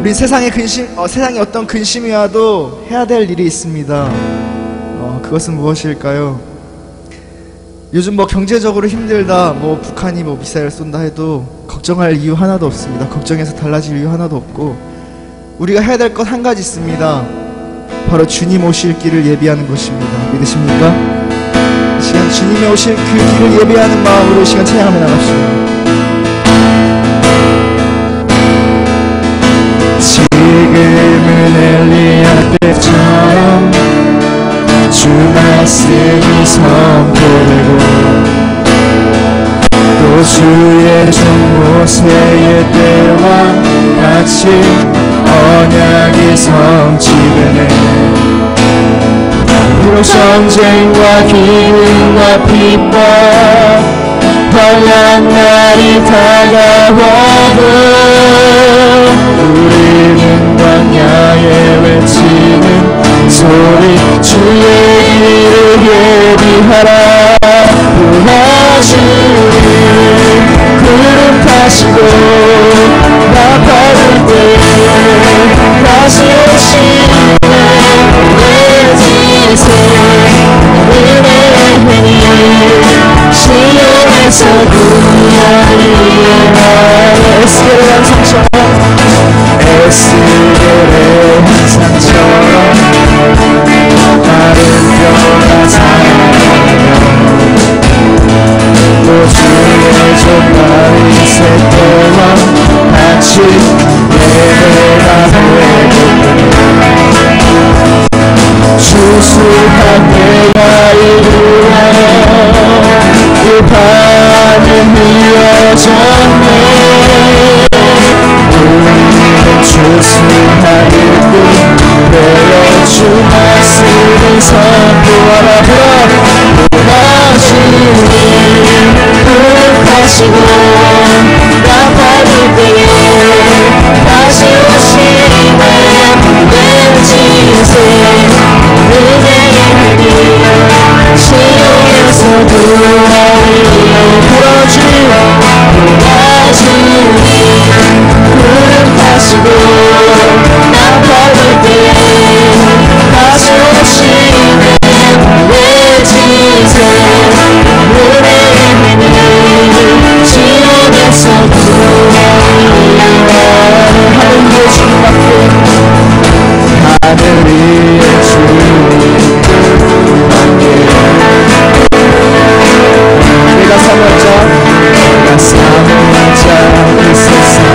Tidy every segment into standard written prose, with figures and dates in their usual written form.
우리 세상의 세상에 어떤 근심이 와도 해야 될 일이 있습니다. 그것은 무엇일까요? 요즘 경제적으로 힘들다, 북한이 미사일 쏜다 해도 걱정할 이유 하나도 없습니다. 걱정해서 달라질 이유 하나도 없고, 우리가 해야 될 것 한 가지 있습니다. 바로 주님 오실 길을 예비하는 것입니다. 믿으십니까? 이 시간 주님이 오실 그 길을 예비하는 마음으로 이 시간 찬양하며 나갑시다. 지금은 엘리야 때처럼 주 말씀이 선포되고 또 주의 종 모세의 때와 같이 언약이 성취되네. 비록 전쟁과 기근과 핍박 환난 날이 다가와도 우리는 광야에 외치는 소리 주의 길을 예비하라. 도와주니 구름 타시고 나팔을 때 다시 오시네. 외치세 은혜의 힘이 시온에서 구하리라. 에스겔의 환상처럼 에스겔의 환상처럼 다른 변화 사랑하며 또 주의 종말이 새 때와 같이 예배가 되고 주수한 내가 이루하여 그 밤이 이어졌네. 우리는 주수한 일꾼 되어 주 말씀을 선포하라. 도와주니 구속하시고 나팔을 때에 다시 오시네. 외치세 은혜의 힘이 시온에서 구하리라. 도와주니 구름 타시고 나팔을 때에 다시 오시네. 외치세 은혜의 힘이 시온에서 구하리라. 하늘의 주님밖에 하늘 위에 주님밖에 내가 사모자 그 세상에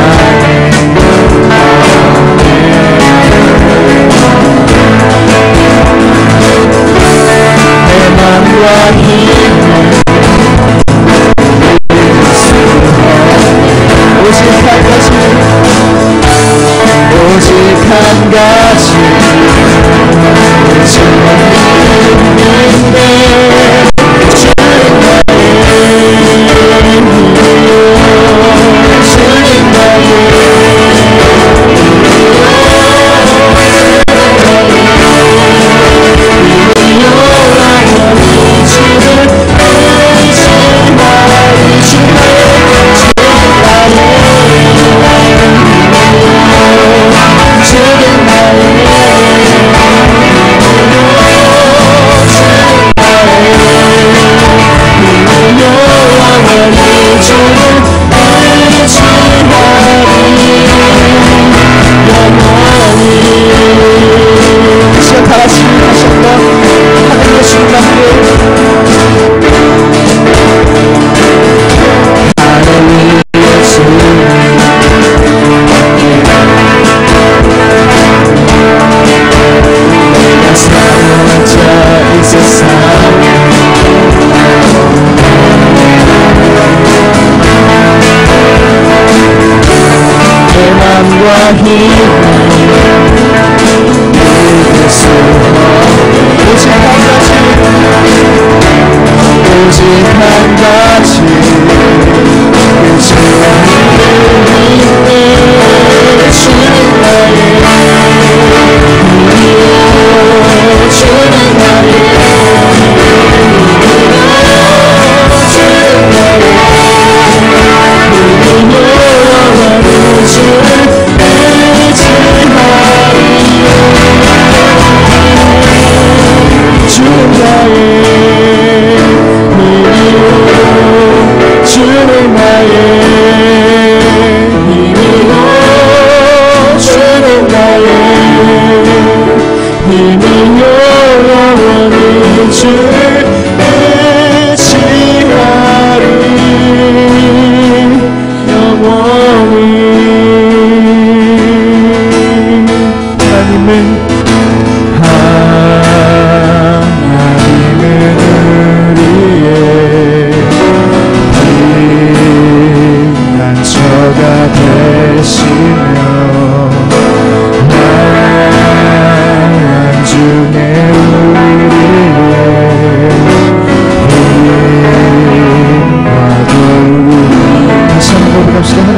내 맘과 힘을 오직 한 가지 주님인데 주님 나의 되시며 나중에 우리의 다시 한번 고백합시다.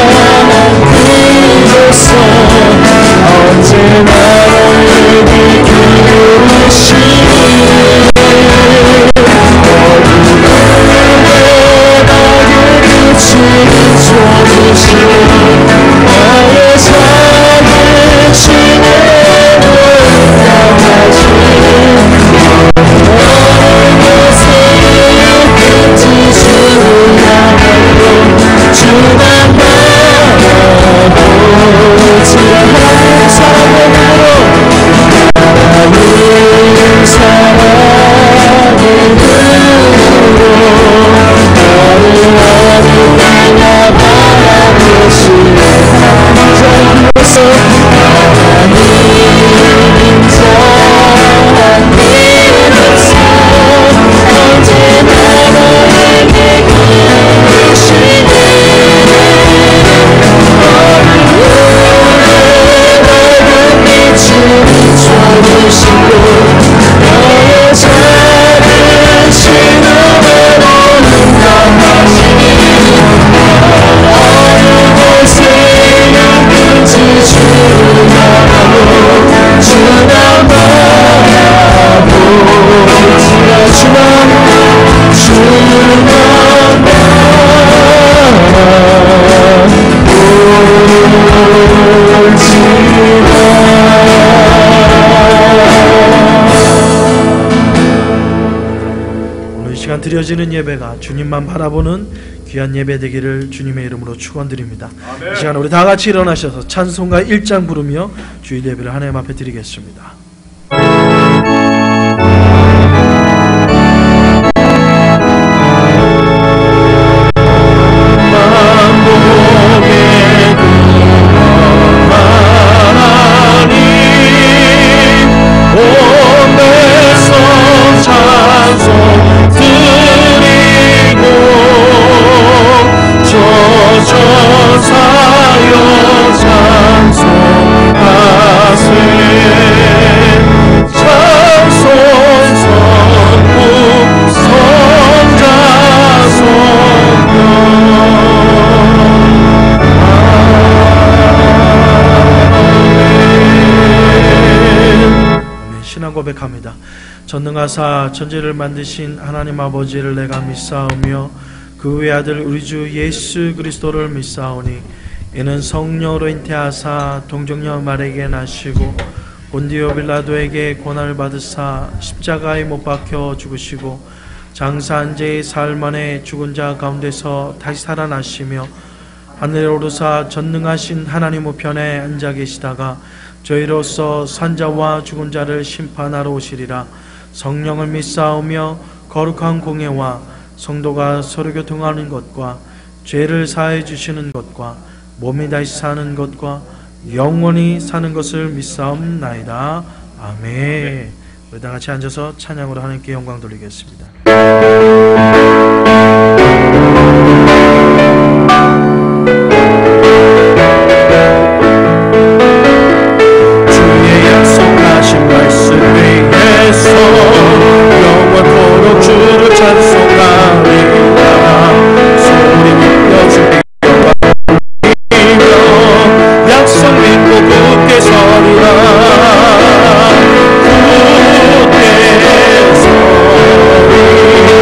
하나님을 언제나 너를 드려지는 예배가 주님만 바라보는 귀한 예배 되기를 주님의 이름으로 축원드립니다. 이 시간 우리 다 같이 일어나셔서 찬송가 1장 부르며 주일 예배를 하나님 앞에 드리겠습니다. 고백합니다. 전능하사 천지를 만드신 하나님 아버지를 내가 믿사오며 그 외아들 우리 주 예수 그리스도를 믿사오니 이는 성령으로 잉태하사 동정녀 마리아에게 나시고 본디오 빌라도에게 고난을 받으사 십자가에 못 박혀 죽으시고 장사한 지 사흘 만에 죽은 자 가운데서 다시 살아나시며 하늘에 오르사 전능하신 하나님 우편에 앉아 계시다가 저희로서 산자와 죽은 자를 심판하러 오시리라. 성령을 믿사오며 거룩한 공예와 성도가 서로 교통하는 것과 죄를 사해 주시는 것과 몸이 다시 사는 것과 영원히 사는 것을 믿사옵나이다. 아멘. 우리 다 같이 앉아서 찬양으로 하나님께 영광 돌리겠습니다. 영원토록 주를 찬송하리라. 소리 높여 주의 영광이며 약속 믿고 굳게 서리라. 굳게 서리라.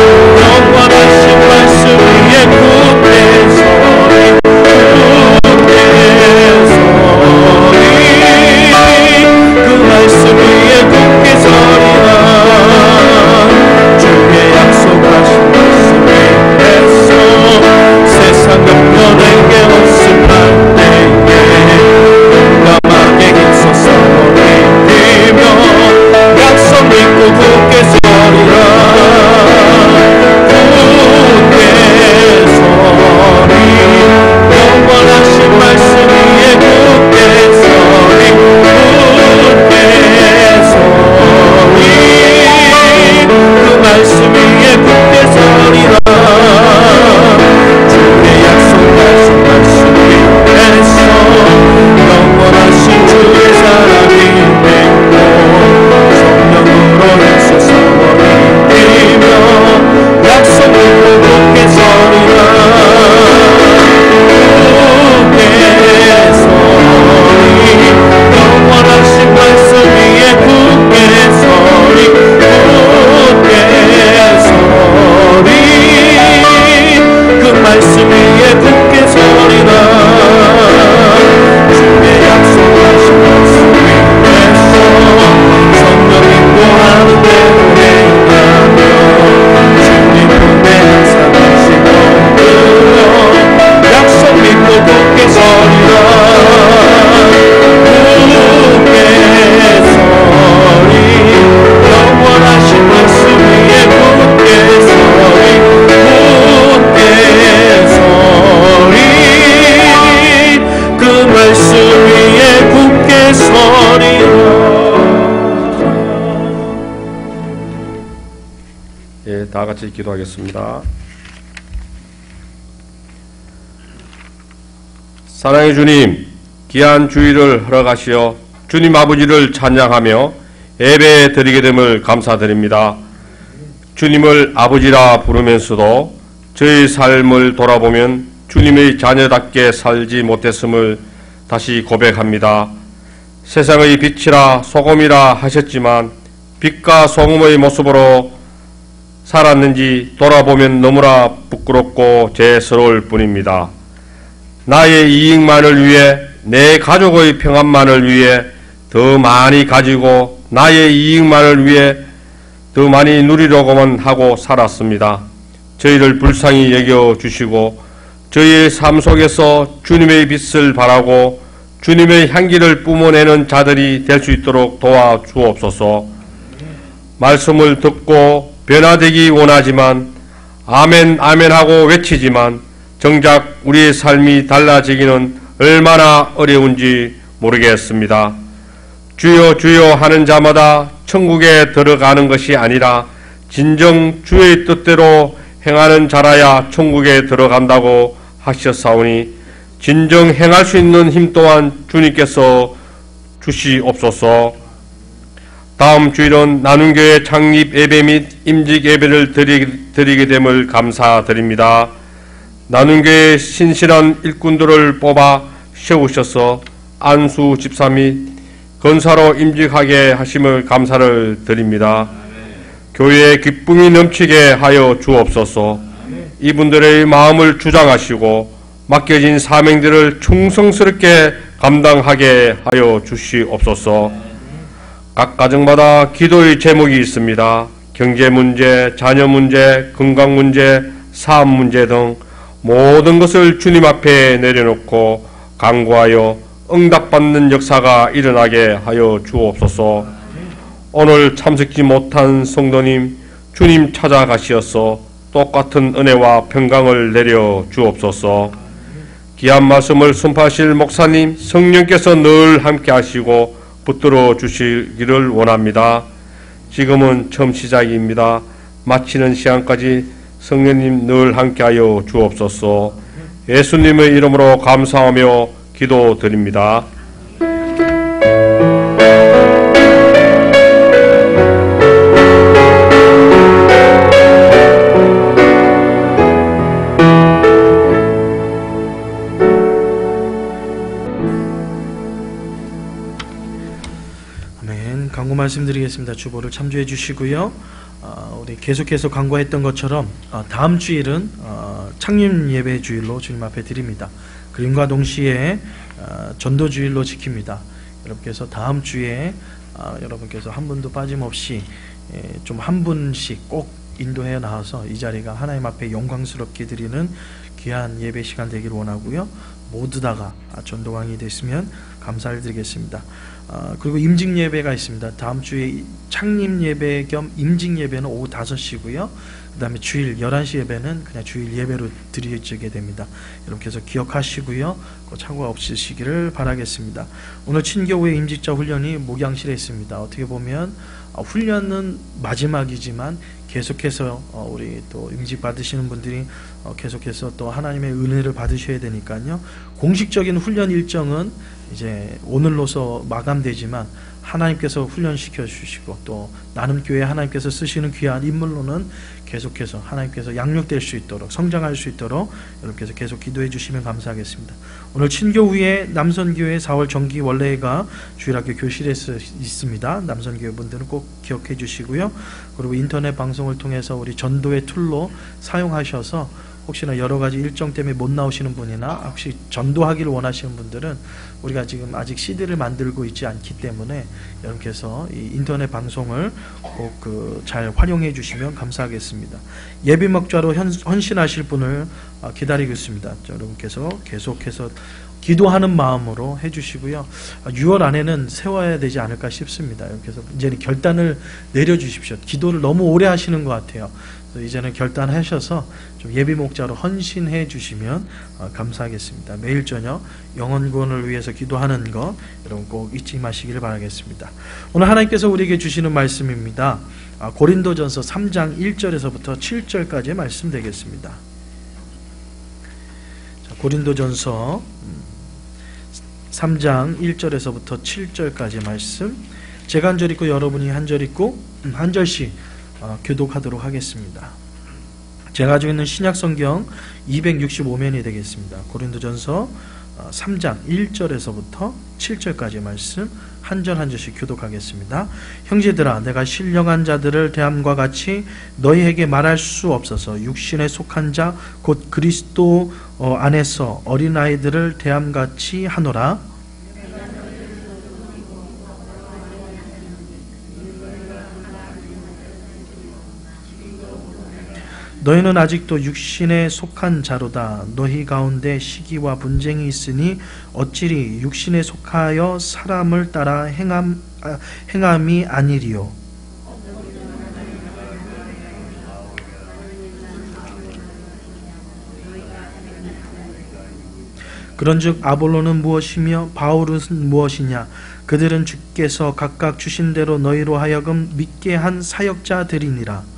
예, 다 같이 기도하겠습니다. 사랑의 주님, 귀한 주일을 허락하시어 주님 아버지를 찬양하며 예배 드리게 됨을 감사드립니다. 주님을 아버지라 부르면서도 저희 삶을 돌아보면 주님의 자녀답게 살지 못했음을 다시 고백합니다. 세상의 빛이라 소금이라 하셨지만 빛과 소금의 모습으로 살았는지 돌아보면 너무나 부끄럽고 죄스러울 뿐입니다. 나의 이익만을 위해, 내 가족의 평안만을 위해 더 많이 가지고 나의 이익만을 위해 더 많이 누리려고만 하고 살았습니다. 저희를 불쌍히 여겨주시고 저희의 삶 속에서 주님의 빛을 발하고 주님의 향기를 뿜어내는 자들이 될 수 있도록 도와주옵소서. 말씀을 듣고 변화되기 원하지만 아멘 아멘 하고 외치지만 정작 우리의 삶이 달라지기는 얼마나 어려운지 모르겠습니다. 주여 주여 하는 자마다 천국에 들어가는 것이 아니라 진정 주의 뜻대로 행하는 자라야 천국에 들어간다고 하셨사오니 진정 행할 수 있는 힘 또한 주님께서 주시옵소서. 다음 주일은 나눔교회 창립 예배 및 임직 예배를 드리게 됨을 감사드립니다. 나눔교회 신실한 일꾼들을 뽑아 세우셔서 안수 집사 및 건사로 임직하게 하심을 감사를 드립니다. 교회에 기쁨이 넘치게 하여 주옵소서. 이분들의 마음을 주장하시고 맡겨진 사명들을 충성스럽게 감당하게 하여 주시옵소서. 각 가정마다 기도의 제목이 있습니다. 경제 문제, 자녀 문제, 건강 문제, 사업 문제 등 모든 것을 주님 앞에 내려놓고 간구하여 응답받는 역사가 일어나게 하여 주옵소서. 오늘 참석지 못한 성도님, 주님 찾아가시어서 똑같은 은혜와 평강을 내려 주옵소서. 귀한 말씀을 선포하실 목사님, 성령께서 늘 함께 하시고 붙들어 주시기를 원합니다. 지금은 처음 시작입니다. 마치는 시간까지 성령님 늘 함께하여 주옵소서. 예수님의 이름으로 감사하며 기도드립니다. 아멘. 강구 말씀드리겠습니다. 주보를 참조해 주시고요. 우리 계속해서 강구했던 것처럼 다음 주일은 창립 예배 주일로 주님 앞에 드립니다. 그림과 동시에 전도 주일로 지킵니다. 여러분께서 다음 주에 여러분께서 한 분도 빠짐없이 좀 한 분씩 꼭 인도해 나와서 이 자리가 하나님 앞에 영광스럽게 드리는 귀한 예배 시간 되기를 원하고요. 모두 다가 전도왕이 됐으면 감사를 드리겠습니다. 그리고 임직 예배가 있습니다. 다음 주에 창립 예배 겸 임직 예배는 오후 5시고요. 그 다음에 주일 11시 예배는 그냥 주일 예배로 드리게 됩니다. 여러분께서 기억하시고요. 착오가 없으시기를 바라겠습니다. 오늘 친교회 임직자 훈련이 목양실에 있습니다. 어떻게 보면 훈련은 마지막이지만 계속해서 우리 또 임직 받으시는 분들이 계속해서 또 하나님의 은혜를 받으셔야 되니까요. 공식적인 훈련 일정은 이제 오늘로서 마감되지만 하나님께서 훈련시켜 주시고 또 나눔교회 하나님께서 쓰시는 귀한 인물로는 계속해서 하나님께서 양육될 수 있도록 성장할 수 있도록 여러분께서 계속 기도해 주시면 감사하겠습니다. 오늘 친교 후에 남선교회 4월 정기 원래회가 주일학교 교실에서 있습니다. 남선교회 분들은 꼭 기억해 주시고요. 그리고 인터넷 방송을 통해서 우리 전도의 툴로 사용하셔서 혹시나 여러 가지 일정 때문에 못 나오시는 분이나 혹시 전도하기를 원하시는 분들은 우리가 지금 아직 CD를 만들고 있지 않기 때문에 여러분께서 이 인터넷 방송을 꼭 잘 활용해 주시면 감사하겠습니다. 예비 목자로 헌신하실 분을 기다리고 있습니다. 여러분께서 계속해서 기도하는 마음으로 해주시고요. 6월 안에는 세워야 되지 않을까 싶습니다. 그래서 이제는 결단을 내려주십시오. 기도를 너무 오래 하시는 것 같아요. 그래서 이제는 결단하셔서 좀 예비 목자로 헌신해 주시면 감사하겠습니다. 매일 저녁 영혼구원을 위해서 기도하는 것 여러분 꼭 잊지 마시기를 바라겠습니다. 오늘 하나님께서 우리에게 주시는 말씀입니다. 고린도전서 3장 1절에서부터 7절까지의 말씀 되겠습니다. 자, 고린도전서 3장 1절에서부터 7절까지 말씀, 제가 한 절 읽고 여러분이 한 절 읽고 한 절씩 교독하도록 하겠습니다. 제가 가지고 있는 신약성경 265면이 되겠습니다. 고린도전서 3장 1절에서부터 7절까지 말씀 한 절 한 절씩 교독하겠습니다. 형제들아, 내가 신령한 자들을 대함과 같이 너희에게 말할 수 없어서 육신에 속한 자 곧 그리스도 안에서 어린아이들을 대함같이 하노라. 너희는 아직도 육신에 속한 자로다. 너희 가운데 시기와 분쟁이 있으니 어찌리 육신에 속하여 사람을 따라 행함이 아니리요. 그런즉 아볼로는 무엇이며 바울은 무엇이냐? 그들은 주께서 각각 주신 대로 너희로 하여금 믿게 한 사역자들이니라.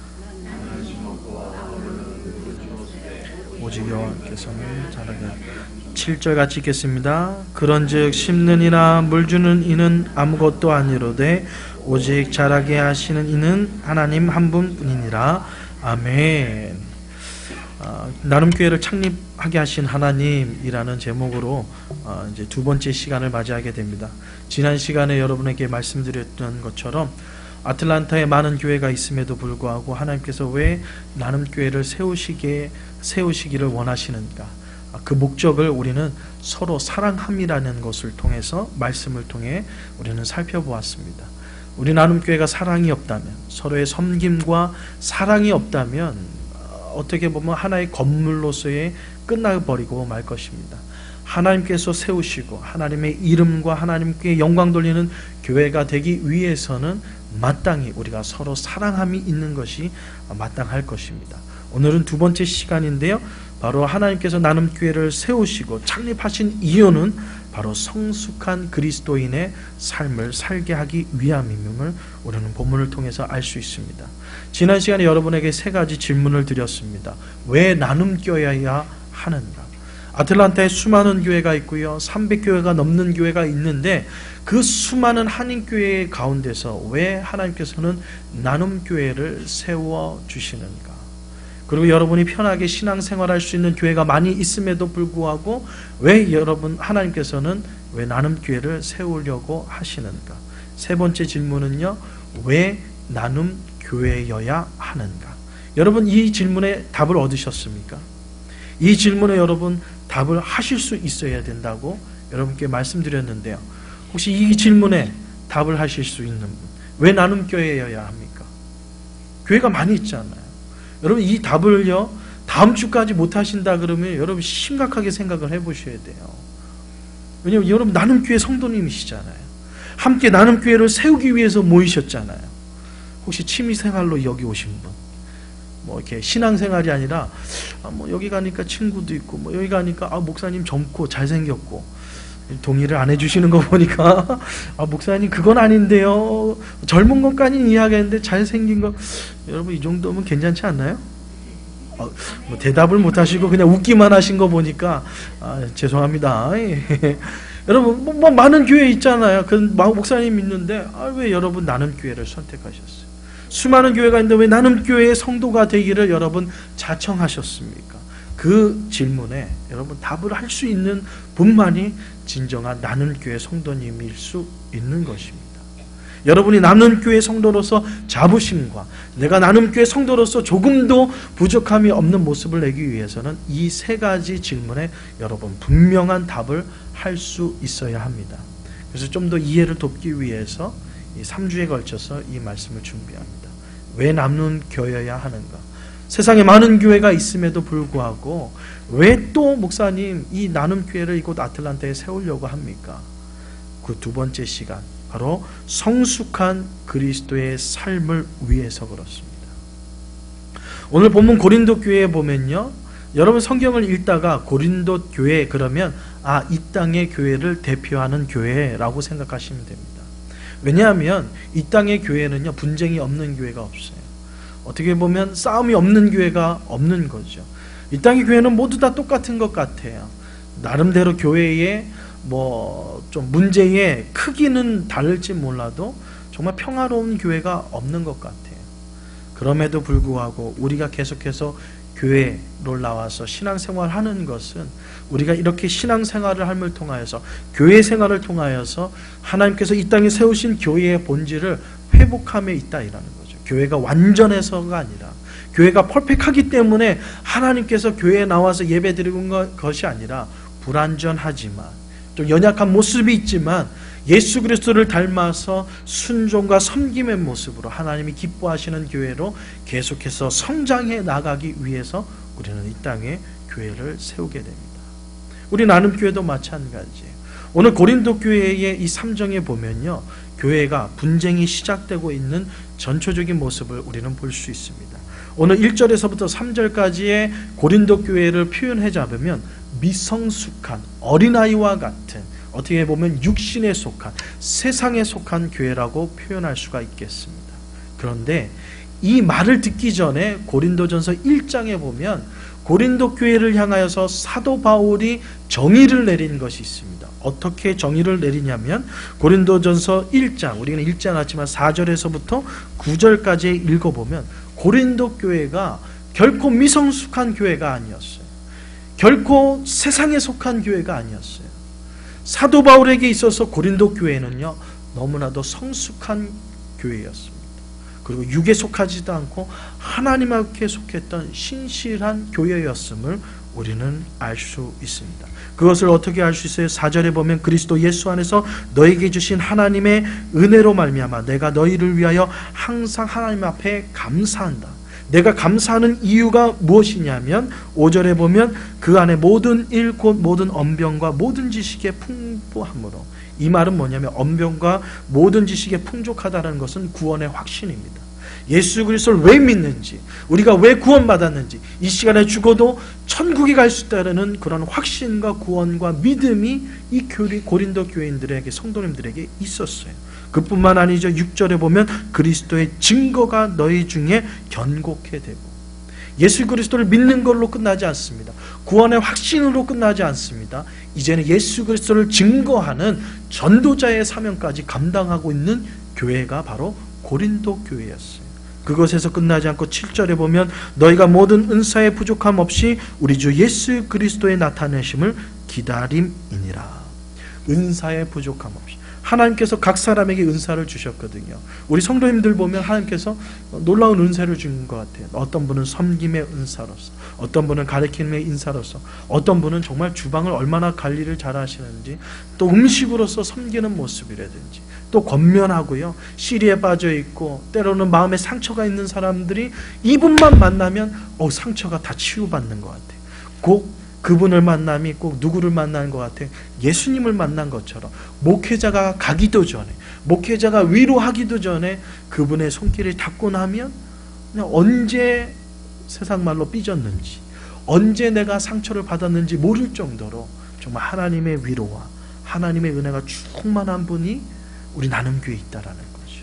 오직 여호와께서는 잘하게. 7절 같이 읽겠습니다. 그런즉 심는 이나 물 주는 이는 아무것도 아니로되 오직 자라게 하시는 이는 하나님 한 분뿐이니라. 아멘. 나눔교회를 창립하게 하신 하나님이라는 제목으로 이제 두 번째 시간을 맞이하게 됩니다. 지난 시간에 여러분에게 말씀드렸던 것처럼 아틀란타에 많은 교회가 있음에도 불구하고 하나님께서 왜 나눔교회를 세우시기를 원하시는가? 그 목적을 우리는 서로 사랑함이라는 것을 통해서 말씀을 통해 우리는 살펴보았습니다. 우리 나눔교회가 사랑이 없다면, 서로의 섬김과 사랑이 없다면 어떻게 보면 하나의 건물로서의 끝나버리고 말 것입니다. 하나님께서 세우시고 하나님의 이름과 하나님께 영광 돌리는 교회가 되기 위해서는 마땅히 우리가 서로 사랑함이 있는 것이 마땅할 것입니다. 오늘은 두 번째 시간인데요, 바로 하나님께서 나눔교회를 세우시고 창립하신 이유는 바로 성숙한 그리스도인의 삶을 살게 하기 위함임을 우리는 본문을 통해서 알 수 있습니다. 지난 시간에 여러분에게 세 가지 질문을 드렸습니다. 왜 나눔교회여야 하는가? 아틀란타에 수많은 교회가 있고요, 300교회가 넘는 교회가 있는데 그 수많은 한인교회 가운데서 왜 하나님께서는 나눔교회를 세워주시는가? 그리고 여러분이 편하게 신앙생활할 수 있는 교회가 많이 있음에도 불구하고 왜 하나님께서는 왜 나눔교회를 세우려고 하시는가? 세 번째 질문은요, 왜 나눔교회여야 하는가? 여러분, 이 질문에 답을 얻으셨습니까? 이 질문에 여러분 답을 하실 수 있어야 된다고 여러분께 말씀드렸는데요, 혹시 이 질문에 답을 하실 수 있는 분, 왜 나눔교회여야 합니까? 교회가 많이 있잖아요. 여러분, 이 답을요 다음 주까지 못하신다 그러면 여러분 심각하게 생각을 해보셔야 돼요. 왜냐하면 여러분 나눔교회 성도님이시잖아요. 함께 나눔교회를 세우기 위해서 모이셨잖아요. 혹시 취미생활로 여기 오신 분, 뭐 이렇게 신앙생활이 아니라 뭐 여기 가니까 친구도 있고, 뭐 여기 가니까 목사님 젊고 잘생겼고, 동의를 안 해주시는 거 보니까 목사님 그건 아닌데요, 젊은 것까지는 이해하겠는데 잘생긴 거, 여러분 이 정도면 괜찮지 않나요? 뭐 대답을 못 하시고 그냥 웃기만 하신 거 보니까 죄송합니다. 여러분 뭐 많은 교회 있잖아요. 그 목사님 있는데 왜 여러분 나눔교회를 선택하셨어요? 수많은 교회가 있는데 왜 나눔교회의 성도가 되기를 여러분 자청하셨습니까? 그 질문에 여러분 답을 할 수 있는 분만이 진정한 나눔교회 성도님일 수 있는 것입니다. 여러분이 나눔교회 성도로서 자부심과 내가 나눔교회 성도로서 조금도 부족함이 없는 모습을 내기 위해서는 이 세 가지 질문에 여러분 분명한 답을 할 수 있어야 합니다. 그래서 좀 더 이해를 돕기 위해서 이 3주에 걸쳐서 이 말씀을 준비합니다. 왜 나눔교회여야 하는가? 세상에 많은 교회가 있음에도 불구하고 왜 또 목사님 이 나눔교회를 이곳 아틀란타에 세우려고 합니까? 그 두 번째 시간, 바로 성숙한 그리스도의 삶을 위해서 그렇습니다. 오늘 본문 고린도 교회에 보면요, 여러분 성경을 읽다가 고린도 교회 그러면 이 땅의 교회를 대표하는 교회라고 생각하시면 됩니다. 왜냐하면 이 땅의 교회는요, 분쟁이 없는 교회가 없어요. 어떻게 보면 싸움이 없는 교회가 없는 거죠. 이 땅의 교회는 모두 다 똑같은 것 같아요. 나름대로 교회의 좀 문제의 크기는 다를지 몰라도 정말 평화로운 교회가 없는 것 같아요. 그럼에도 불구하고 우리가 계속해서 교회로 나와서 신앙생활을 하는 것은 우리가 이렇게 신앙생활을 함을 통하여서, 교회 생활을 통하여서 하나님께서 이 땅에 세우신 교회의 본질을 회복함에 있다 이라는 거죠. 교회가 완전해서가 아니라, 교회가 퍼펙트하기 때문에 하나님께서 교회에 나와서 예배드리는 것이 아니라, 불완전하지만 좀 연약한 모습이 있지만 예수 그리스도를 닮아서 순종과 섬김의 모습으로 하나님이 기뻐하시는 교회로 계속해서 성장해 나가기 위해서 우리는 이 땅에 교회를 세우게 됩니다. 우리 나눔교회도 마찬가지예요. 오늘 고린도 교회의 이 3장에 보면요, 교회가 분쟁이 시작되고 있는 전초적인 모습을 우리는 볼 수 있습니다. 오늘 1절에서부터 3절까지의 고린도 교회를 표현해 잡으면 미성숙한 어린아이와 같은, 어떻게 보면 육신에 속한, 세상에 속한 교회라고 표현할 수가 있겠습니다. 그런데 이 말을 듣기 전에 고린도전서 1장에 보면 고린도 교회를 향하여서 사도 바울이 정의를 내린 것이 있습니다. 어떻게 정의를 내리냐면 고린도전서 1장, 우리는 읽지 않았지만 4절에서부터 9절까지 읽어보면 고린도 교회가 결코 미성숙한 교회가 아니었어요. 결코 세상에 속한 교회가 아니었어요. 사도 바울에게 있어서 고린도 교회는요, 너무나도 성숙한 교회였습니다. 그리고 육에 속하지도 않고 하나님께 속했던 신실한 교회였음을 우리는 알 수 있습니다. 그것을 어떻게 알 수 있어요? 4절에 보면 그리스도 예수 안에서 너에게 주신 하나님의 은혜로 말미암아 내가 너희를 위하여 항상 하나님 앞에 감사한다. 내가 감사하는 이유가 무엇이냐면 5절에 보면 그 안에 모든 일 곧 모든 언변과 모든 지식의 풍부함으로, 이 말은 뭐냐면 언변과 모든 지식에 풍족하다는 것은 구원의 확신입니다. 예수 그리스도를 왜 믿는지, 우리가 왜 구원받았는지, 이 시간에 죽어도 천국에 갈 수 있다는 그런 확신과 구원과 믿음이 이 고린도 교인들에게, 성도님들에게 있었어요. 그뿐만 아니죠. 6절에 보면 그리스도의 증거가 너희 중에 견고케 되고, 예수 그리스도를 믿는 걸로 끝나지 않습니다. 구원의 확신으로 끝나지 않습니다. 이제는 예수 그리스도를 증거하는 전도자의 사명까지 감당하고 있는 교회가 바로 고린도 교회였어요. 그것에서 끝나지 않고 7절에 보면 너희가 모든 은사의 부족함 없이 우리 주 예수 그리스도의 나타내심을 기다림이니라. 은사의 부족함 없이 하나님께서 각 사람에게 은사를 주셨거든요. 우리 성도님들 보면 하나님께서 놀라운 은사를 준 것 같아요. 어떤 분은 섬김의 은사로서, 어떤 분은 가르침의 인사로서, 어떤 분은 정말 주방을 얼마나 관리를 잘 하시는지, 또 음식으로서 섬기는 모습이라든지, 또 권면하고요, 시리에 빠져 있고 때로는 마음에 상처가 있는 사람들이 이분만 만나면 상처가 다 치유받는 것 같아요. 꼭 그분을 만남이 꼭 누구를 만나는 것 같아요. 예수님을 만난 것처럼 목회자가 가기도 전에, 목회자가 위로하기도 전에 그분의 손길을 닿고 나면 그냥 언제 세상 말로 삐졌는지, 언제 내가 상처를 받았는지 모를 정도로 정말 하나님의 위로와 하나님의 은혜가 충만한 분이 우리 나눔교회에 있다라는 거죠.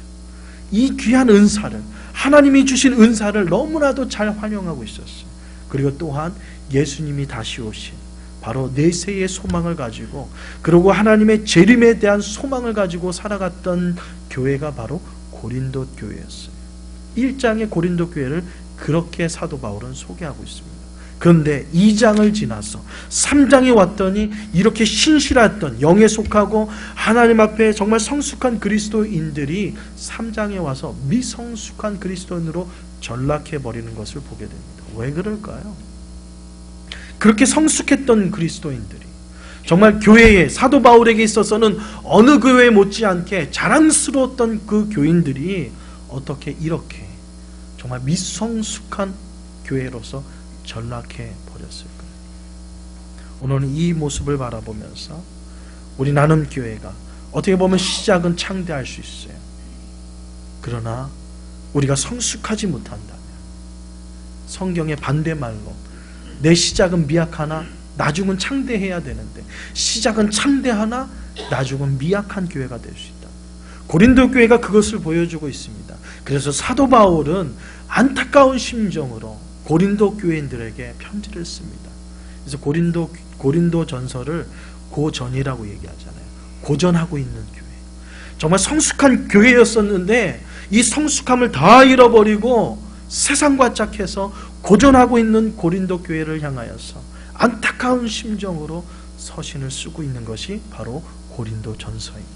이 귀한 은사를, 하나님이 주신 은사를 너무나도 잘 활용하고 있었어요. 그리고 또한 예수님이 다시 오신 바로 내세의 소망을 가지고, 그리고 하나님의 재림에 대한 소망을 가지고 살아갔던 교회가 바로 고린도 교회였어요. 1장의 고린도 교회를 그렇게 사도 바울은 소개하고 있습니다. 그런데 2장을 지나서 3장에 왔더니 이렇게 신실했던, 영에 속하고 하나님 앞에 정말 성숙한 그리스도인들이 3장에 와서 미성숙한 그리스도인으로 전락해버리는 것을 보게 됩니다. 왜 그럴까요? 그렇게 성숙했던 그리스도인들이, 정말 교회에, 사도 바울에게 있어서는 어느 교회에 못지않게 자랑스러웠던 그 교인들이 어떻게 이렇게 정말 미성숙한 교회로서 전락해 버렸을까요? 오늘은 이 모습을 바라보면서 우리 나눔교회가 어떻게 보면 시작은 창대할 수 있어요. 그러나 우리가 성숙하지 못한다면, 성경의 반대말로 내 시작은 미약하나 나중은 창대해야 되는데, 시작은 창대하나 나중은 미약한 교회가 될 수 있다. 고린도 교회가 그것을 보여주고 있습니다. 그래서 사도 바울은 안타까운 심정으로 고린도 교회인들에게 편지를 씁니다. 그래서 고린도 전서를 고전이라고 얘기하잖아요. 고전하고 있는 교회. 정말 성숙한 교회였었는데 이 성숙함을 다 잃어버리고 세상과 짝해서 고전하고 있는 고린도 교회를 향하여서 안타까운 심정으로 서신을 쓰고 있는 것이 바로 고린도 전서입니다.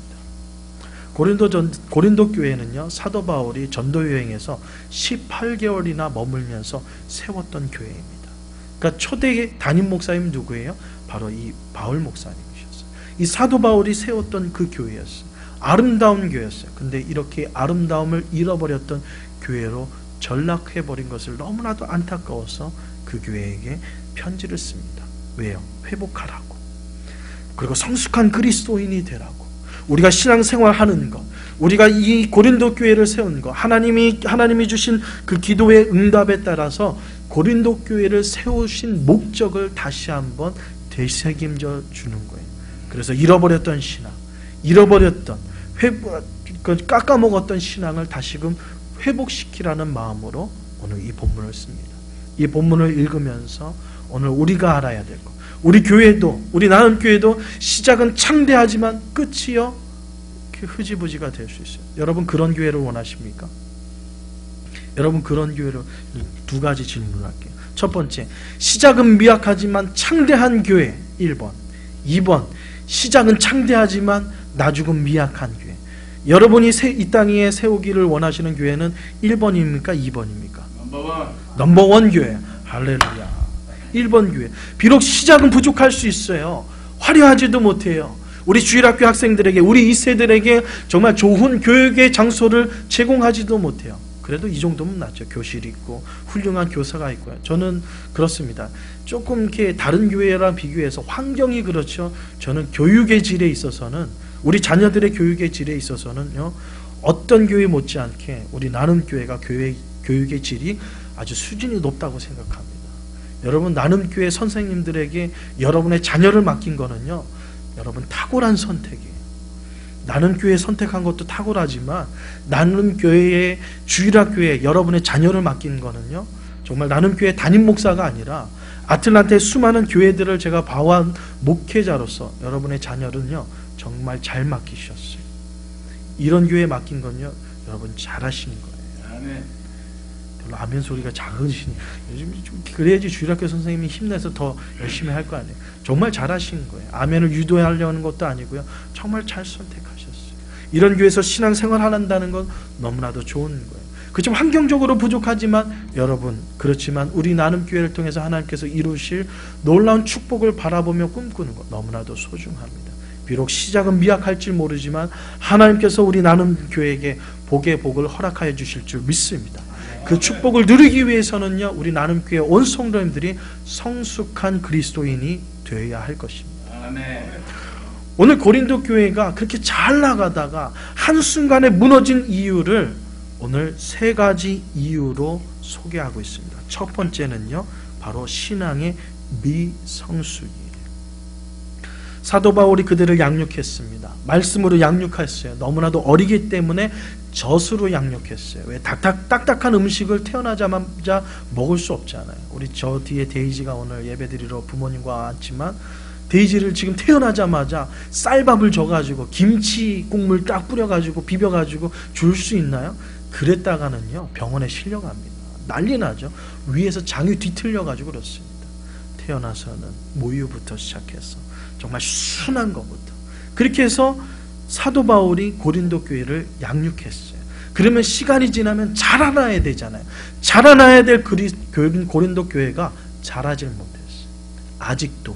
고린도 교회는요, 사도 바울이 전도 여행에서 18개월이나 머물면서 세웠던 교회입니다. 그러니까 초대 담임 목사님 누구예요? 바로 이 바울 목사님이셨어요. 이 사도 바울이 세웠던 그 교회였어요. 아름다운 교회였어요. 근데 이렇게 아름다움을 잃어버렸던 교회로 전락해버린 것을 너무나도 안타까워서 그 교회에게 편지를 씁니다. 왜요? 회복하라고. 그리고 성숙한 그리스도인이 되라고. 우리가 신앙생활하는 것, 우리가 이 고린도 교회를 세운 것, 하나님이 주신 그 기도의 응답에 따라서 고린도 교회를 세우신 목적을 다시 한번 되새김져 주는 거예요. 그래서 잃어버렸던 신앙, 깎아먹었던 신앙을 다시금 회복시키라는 마음으로 오늘 이 본문을 씁니다. 이 본문을 읽으면서 오늘 우리가 알아야 될 것, 우리 교회도, 우리 나눔교회도 시작은 창대하지만 끝이요 흐지부지가 될 수 있어요. 여러분 그런 교회를 원하십니까? 여러분 그런 교회를 두 가지 질문할게요. 첫 번째, 시작은 미약하지만 창대한 교회 1번. 2번, 시작은 창대하지만 나중은 미약한 교회. 여러분이 이 땅 위에 세우기를 원하시는 교회는 1번입니까? 2번입니까? 넘버원 교회. 할렐루야. 1번 교회. 비록 시작은 부족할 수 있어요. 화려하지도 못해요. 우리 주일학교 학생들에게, 우리 2세들에게 정말 좋은 교육의 장소를 제공하지도 못해요. 그래도 이 정도면 낫죠. 교실이 있고 훌륭한 교사가 있고요. 저는 그렇습니다. 조금 이렇게 다른 교회랑 비교해서 환경이 그렇죠. 저는 교육의 질에 있어서는, 우리 자녀들의 교육의 질에 있어서는요, 어떤 교회 못지않게 우리 나눔교회가 교육의 질이 아주 수준이 높다고 생각합니다. 여러분 나눔교회 선생님들에게 여러분의 자녀를 맡긴 거는요, 여러분 탁월한 선택이에요. 나눔교회 선택한 것도 탁월하지만 나눔교회의 주일학교에 여러분의 자녀를 맡긴 거는요, 정말 나눔교회 담임 목사가 아니라 아틀란타의 수많은 교회들을 제가 봐온 목회자로서 여러분의 자녀는요 정말 잘 맡기셨어요. 이런 교회에 맡긴 건요 여러분 잘하신 거예요. 아멘. 별로 아멘 소리가 작으시니, 요즘 좀 그래야지 주일학교 선생님이 힘내서 더 열심히 할 거 아니에요. 정말 잘하신 거예요. 아멘을 유도하려는 것도 아니고요, 정말 잘 선택하셨어요. 이런 교회에서 신앙생활 한다는 건 너무나도 좋은 거예요. 그렇지만 환경적으로 부족하지만 여러분, 그렇지만 우리 나눔교회를 통해서 하나님께서 이루실 놀라운 축복을 바라보며 꿈꾸는 것 너무나도 소중합니다. 비록 시작은 미약할지 모르지만 하나님께서 우리 나눔교회에게 복의 복을 허락하여 주실 줄 믿습니다. 그 축복을 누리기 위해서는요, 우리 나눔교회 온 성도님들이 성숙한 그리스도인이 되어야 할 것입니다. 오늘 고린도 교회가 그렇게 잘 나가다가 한순간에 무너진 이유를 오늘 3가지 이유로 소개하고 있습니다. 첫 번째는요, 바로 신앙의 미성숙이에요. 사도 바울이 그들을 양육했습니다. 말씀으로 양육했어요. 너무나도 어리기 때문에 젖으로 양육했어요. 왜? 딱딱한 음식을 태어나자마자 먹을 수 없잖아요. 우리 저 뒤에 데이지가 오늘 예배드리러 부모님과 왔지만, 데이지를 지금 태어나자마자 쌀밥을 줘가지고 김치 국물 딱 뿌려가지고 비벼가지고 줄 수 있나요? 그랬다가는요 병원에 실려갑니다. 난리 나죠. 위에서 장유 뒤틀려가지고 그렇습니다. 태어나서는 모유부터 시작해서 정말 순한 것부터, 그렇게 해서 사도 바울이 고린도 교회를 양육했어요. 그러면 시간이 지나면 자라나야 되잖아요. 자라나야 될 고린도 교회가 자라질 못했어요. 아직도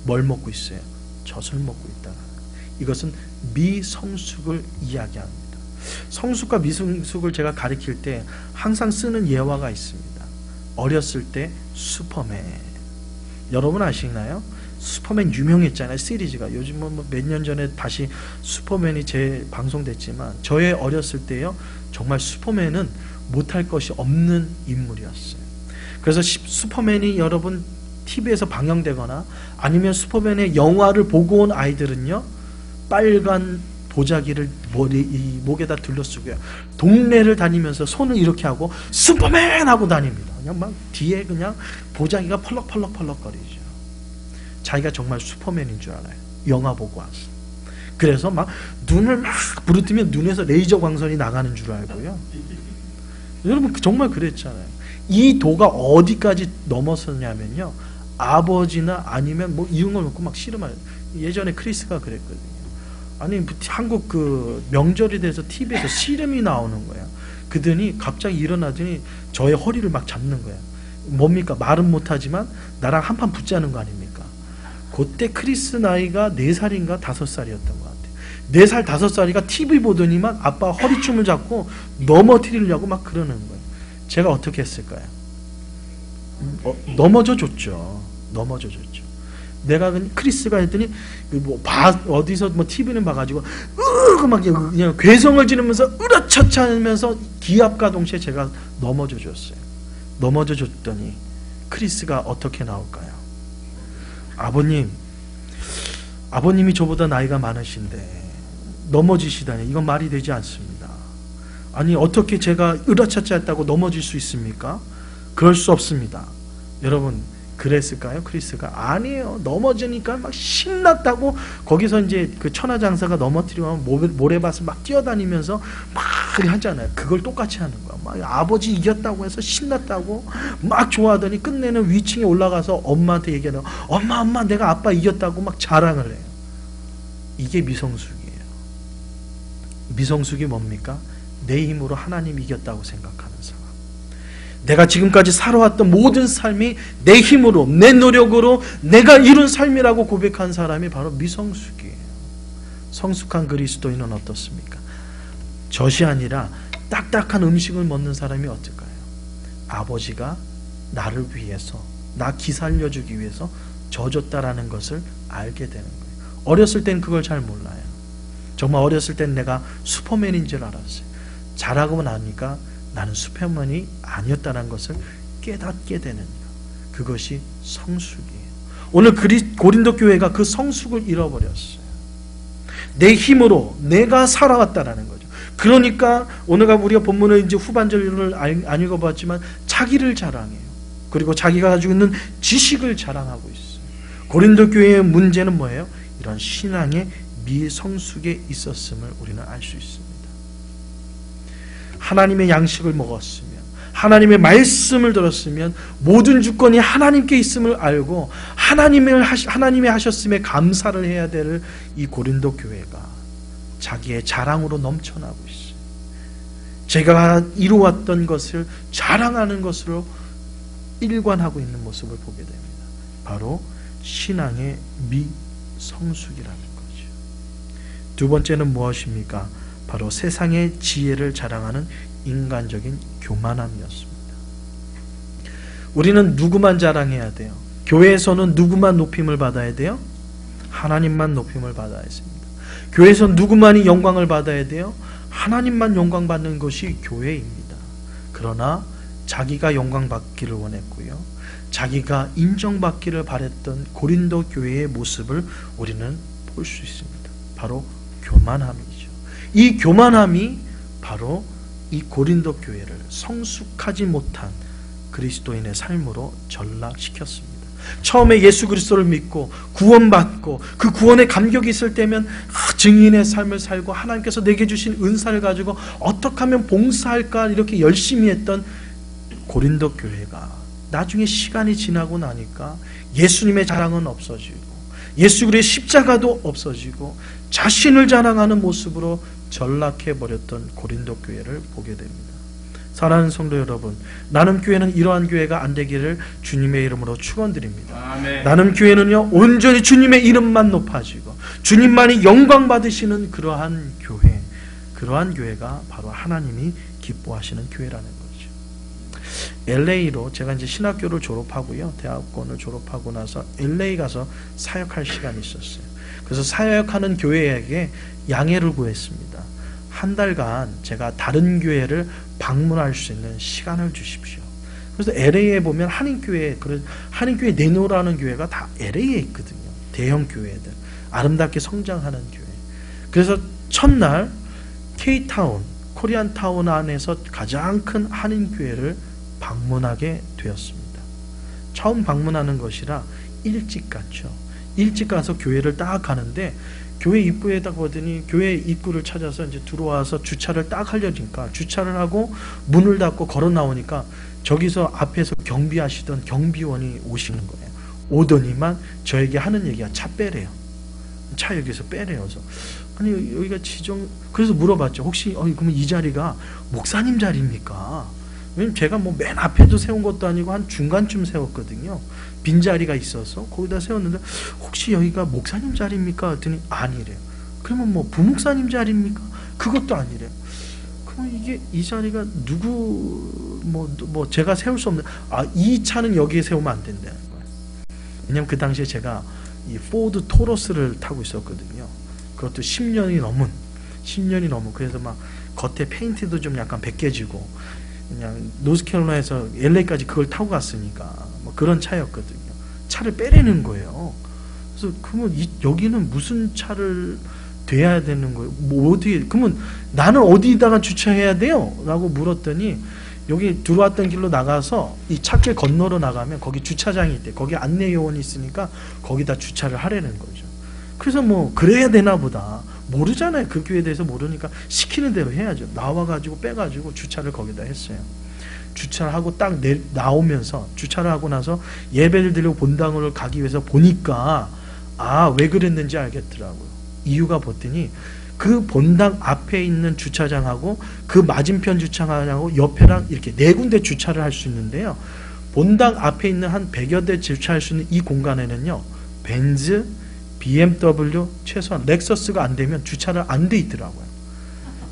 뭘 먹고 있어요? 젖을 먹고 있다. 이것은 미성숙을 이야기합니다. 성숙과 미성숙을 제가 가리킬 때 항상 쓰는 예화가 있습니다. 어렸을 때 슈퍼맨, 여러분 아시나요? 슈퍼맨 유명했잖아요. 시리즈가 요즘은 몇 년 전에 다시 슈퍼맨이 재방송됐지만, 저의 어렸을 때요 정말 슈퍼맨은 못할 것이 없는 인물이었어요. 그래서 슈퍼맨이 여러분 TV에서 방영되거나 아니면 슈퍼맨의 영화를 보고 온 아이들은요, 빨간 보자기를 이 목에다 둘러쓰고요. 동네를 다니면서 손을 이렇게 하고 슈퍼맨 하고 다닙니다. 그냥 막 뒤에 그냥 보자기가 펄럭펄럭거리죠. 자기가 정말 슈퍼맨인 줄 알아요. 영화 보고 와서. 그래서 막 눈을 막 부르뜨면 눈에서 레이저 광선이 나가는 줄 알고요. 여러분 정말 그랬잖아요. 이 도가 어디까지 넘어섰냐면요, 아버지나 아니면 뭐 이런 걸 놓고 막 씨름하는, 예전에 크리스가 그랬거든요. 아니 한국 그 명절이 돼서 TV에서 씨름이 나오는 거야. 그더니 갑자기 일어나더니 저의 허리를 막 잡는 거야. 뭡니까? 말은 못하지만 나랑 한판 붙자는 거 아닙니까? 그때 크리스 나이가 4살인가 5살이었던 것 같아요. 4살 5살이가 TV 보더니만 아빠 허리춤을 잡고 넘어뜨리려고 막 그러는 거예요. 제가 어떻게 했을까요? 넘어져 줬죠. 넘어져 줬죠. 내가 크리스가 했더니 뭐 어디서 뭐 TV는 봐가지고 막 그냥 괴성을 지르면서 으라차차 하면서 기합과 동시에 제가 넘어져 줬어요. 넘어져 줬더니 크리스가 어떻게 나올까요? 아버님이 저보다 나이가 많으신데 넘어지시다니 이건 말이 되지 않습니다. 아니 어떻게 제가 으라차차 했다고 넘어질 수 있습니까? 그럴 수 없습니다. 여러분 그랬을까요? 크리스가? 아니에요. 넘어지니까 막 신났다고 거기서 이제 그 천하장사가 넘어뜨리면 모래밭을 막 뛰어다니면서 막 하잖아요. 그걸 똑같이 하는 거야. 막 아버지 이겼다고 해서 신났다고 막 좋아하더니 끝내는 위층에 올라가서 엄마한테 얘기하는, 엄마 내가 아빠 이겼다고 막 자랑을 해요. 이게 미성숙이에요. 미성숙이 뭡니까? 내 힘으로 하나님 이겼다고 생각하는 사람. 내가 지금까지 살아왔던 모든 삶이 내 힘으로, 내 노력으로 내가 이룬 삶이라고 고백한 사람이 바로 미성숙이에요. 성숙한 그리스도인은 어떻습니까? 젖이 아니라 딱딱한 음식을 먹는 사람이 어떨까요? 아버지가 나를 위해서, 나 기살려주기 위해서 져줬다라는 것을 알게 되는 거예요. 어렸을 땐 그걸 잘 몰라요. 정말 어렸을 땐 내가 슈퍼맨인 줄 알았어요. 자라고 나니까 나는 슈퍼맨이 아니었다는 것을 깨닫게 되는 것, 그것이 성숙이에요. 오늘 고린도 교회가 그 성숙을 잃어버렸어요. 내 힘으로 내가 살아왔다라는 거죠. 그러니까 오늘가 우리가 본문을 이제 후반절을 안 읽어봤지만 자기를 자랑해요. 그리고 자기가 가지고 있는 지식을 자랑하고 있어요. 고린도 교회의 문제는 뭐예요? 이런 신앙의 미성숙에 있었음을 우리는 알 수 있습니다. 하나님의 양식을 먹었으면, 하나님의 말씀을 들었으면, 모든 주권이 하나님께 있음을 알고 하나님이 하셨음에 감사를 해야 될 이 고린도 교회가 자기의 자랑으로 넘쳐나고 있어요. 제가 이루었던 것을 자랑하는 것으로 일관하고 있는 모습을 보게 됩니다. 바로 신앙의 미성숙이라는 거죠. 두 번째는 무엇입니까? 바로 세상의 지혜를 자랑하는 인간적인 교만함이었습니다. 우리는 누구만 자랑해야 돼요? 교회에서는 누구만 높임을 받아야 돼요? 하나님만 높임을 받아야 했습니다. 교회에서 누구만이 영광을 받아야 돼요? 하나님만 영광 받는 것이 교회입니다. 그러나 자기가 영광 받기를 원했고요, 자기가 인정받기를 바랬던 고린도 교회의 모습을 우리는 볼 수 있습니다. 바로 교만함이죠. 이 교만함이 바로 이 고린도 교회를 성숙하지 못한 그리스도인의 삶으로 전락시켰습니다. 처음에 예수 그리스도를 믿고 구원받고 그 구원에 감격이 있을 때면 증인의 삶을 살고 하나님께서 내게 주신 은사를 가지고 어떻게 하면 봉사할까 이렇게 열심히 했던 고린도 교회가 나중에 시간이 지나고 나니까 예수님의 자랑은 없어지고 예수 그리스도의 십자가도 없어지고 자신을 자랑하는 모습으로 전락해버렸던 고린도 교회를 보게 됩니다. 사랑하는 성도 여러분, 나눔교회는 이러한 교회가 안 되기를 주님의 이름으로 축원드립니다. 아멘. 나눔교회는요, 온전히 주님의 이름만 높아지고 주님만이 영광 받으시는 그러한 교회가 바로 하나님이 기뻐하시는 교회라는 거죠. LA로 제가 이제 신학교를 졸업하고요, 대학원을 졸업하고 나서 LA 가서 사역할 시간이 있었어요. 그래서 사역하는 교회에게 양해를 구했습니다. 한 달간 제가 다른 교회를 방문할 수 있는 시간을 주십시오. 그래서 LA에 보면 한인교회 네노라는 교회가 다 LA에 있거든요. 대형 교회들, 아름답게 성장하는 교회. 그래서 첫날 K타운, 코리안타운 안에서 가장 큰 한인교회를 방문하게 되었습니다. 처음 방문하는 것이라 일찍 갔죠. 일찍 가서 교회를 딱 가는데 교회 입구에 딱 보더니 교회 입구를 찾아서 이제 들어와서 주차를 딱 하려니까 주차를 하고 문을 닫고 걸어 나오니까 저기서 앞에서 경비하시던 경비원이 오시는 거예요. 오더니만 저에게 하는 얘기가 차 빼래요. 차 여기서 빼래요. 그래서 아니 여기가 그래서 물어봤죠. 혹시 그러면 이 자리가 목사님 자리입니까? 왜냐면 제가 뭐 맨 앞에도 세운 것도 아니고 한 중간쯤 세웠거든요. 빈자리가 있어서 거기다 세웠는데 혹시 여기가 목사님 자리입니까? 그랬더니 아니래요. 그러면 뭐 부목사님 자리입니까? 그것도 아니래요. 그럼 이 자리가 누구 뭐 제가 세울 수 없는 이 차는 여기에 세우면 안 된다는 거예요. 왜냐면 그 당시에 제가 이 포드 토러스를 타고 있었거든요. 그것도 10년이 넘은 그래서 막 겉에 페인트도 좀 약간 벗겨지고 그냥 노스캐롤라이나에서 LA까지 그걸 타고 갔으니까 뭐 그런 차였거든요. 차를 빼내는 거예요. 그래서 그러면 여기는 무슨 차를 돼야 되는 거예요? 뭐 어떻게 그러면 나는 어디다가 주차해야 돼요? 라고 물었더니 여기 들어왔던 길로 나가서 이 차길 건너로 나가면 거기 주차장이 있대. 거기 안내 요원이 있으니까 거기다 주차를 하라는 거죠. 그래서 뭐 그래야 되나 보다. 모르잖아요. 그 교회에 대해서 모르니까 시키는 대로 해야죠. 나와가지고 빼가지고 주차를 거기다 했어요. 주차를 하고 딱 나오면서 주차를 하고 나서 예배를 드리고 본당을 가기 위해서 보니까 왜 그랬는지 알겠더라고요. 이유가 봤더니 그 본당 앞에 있는 주차장하고 그 맞은편 주차장하고 옆에랑 이렇게 네 군데 주차를 할 수 있는데요. 본당 앞에 있는 한 100여 대 주차할 수 있는 이 공간에는요. 벤츠, BMW, 최소한 렉서스가 안 되면 주차를 안 돼 있더라고요.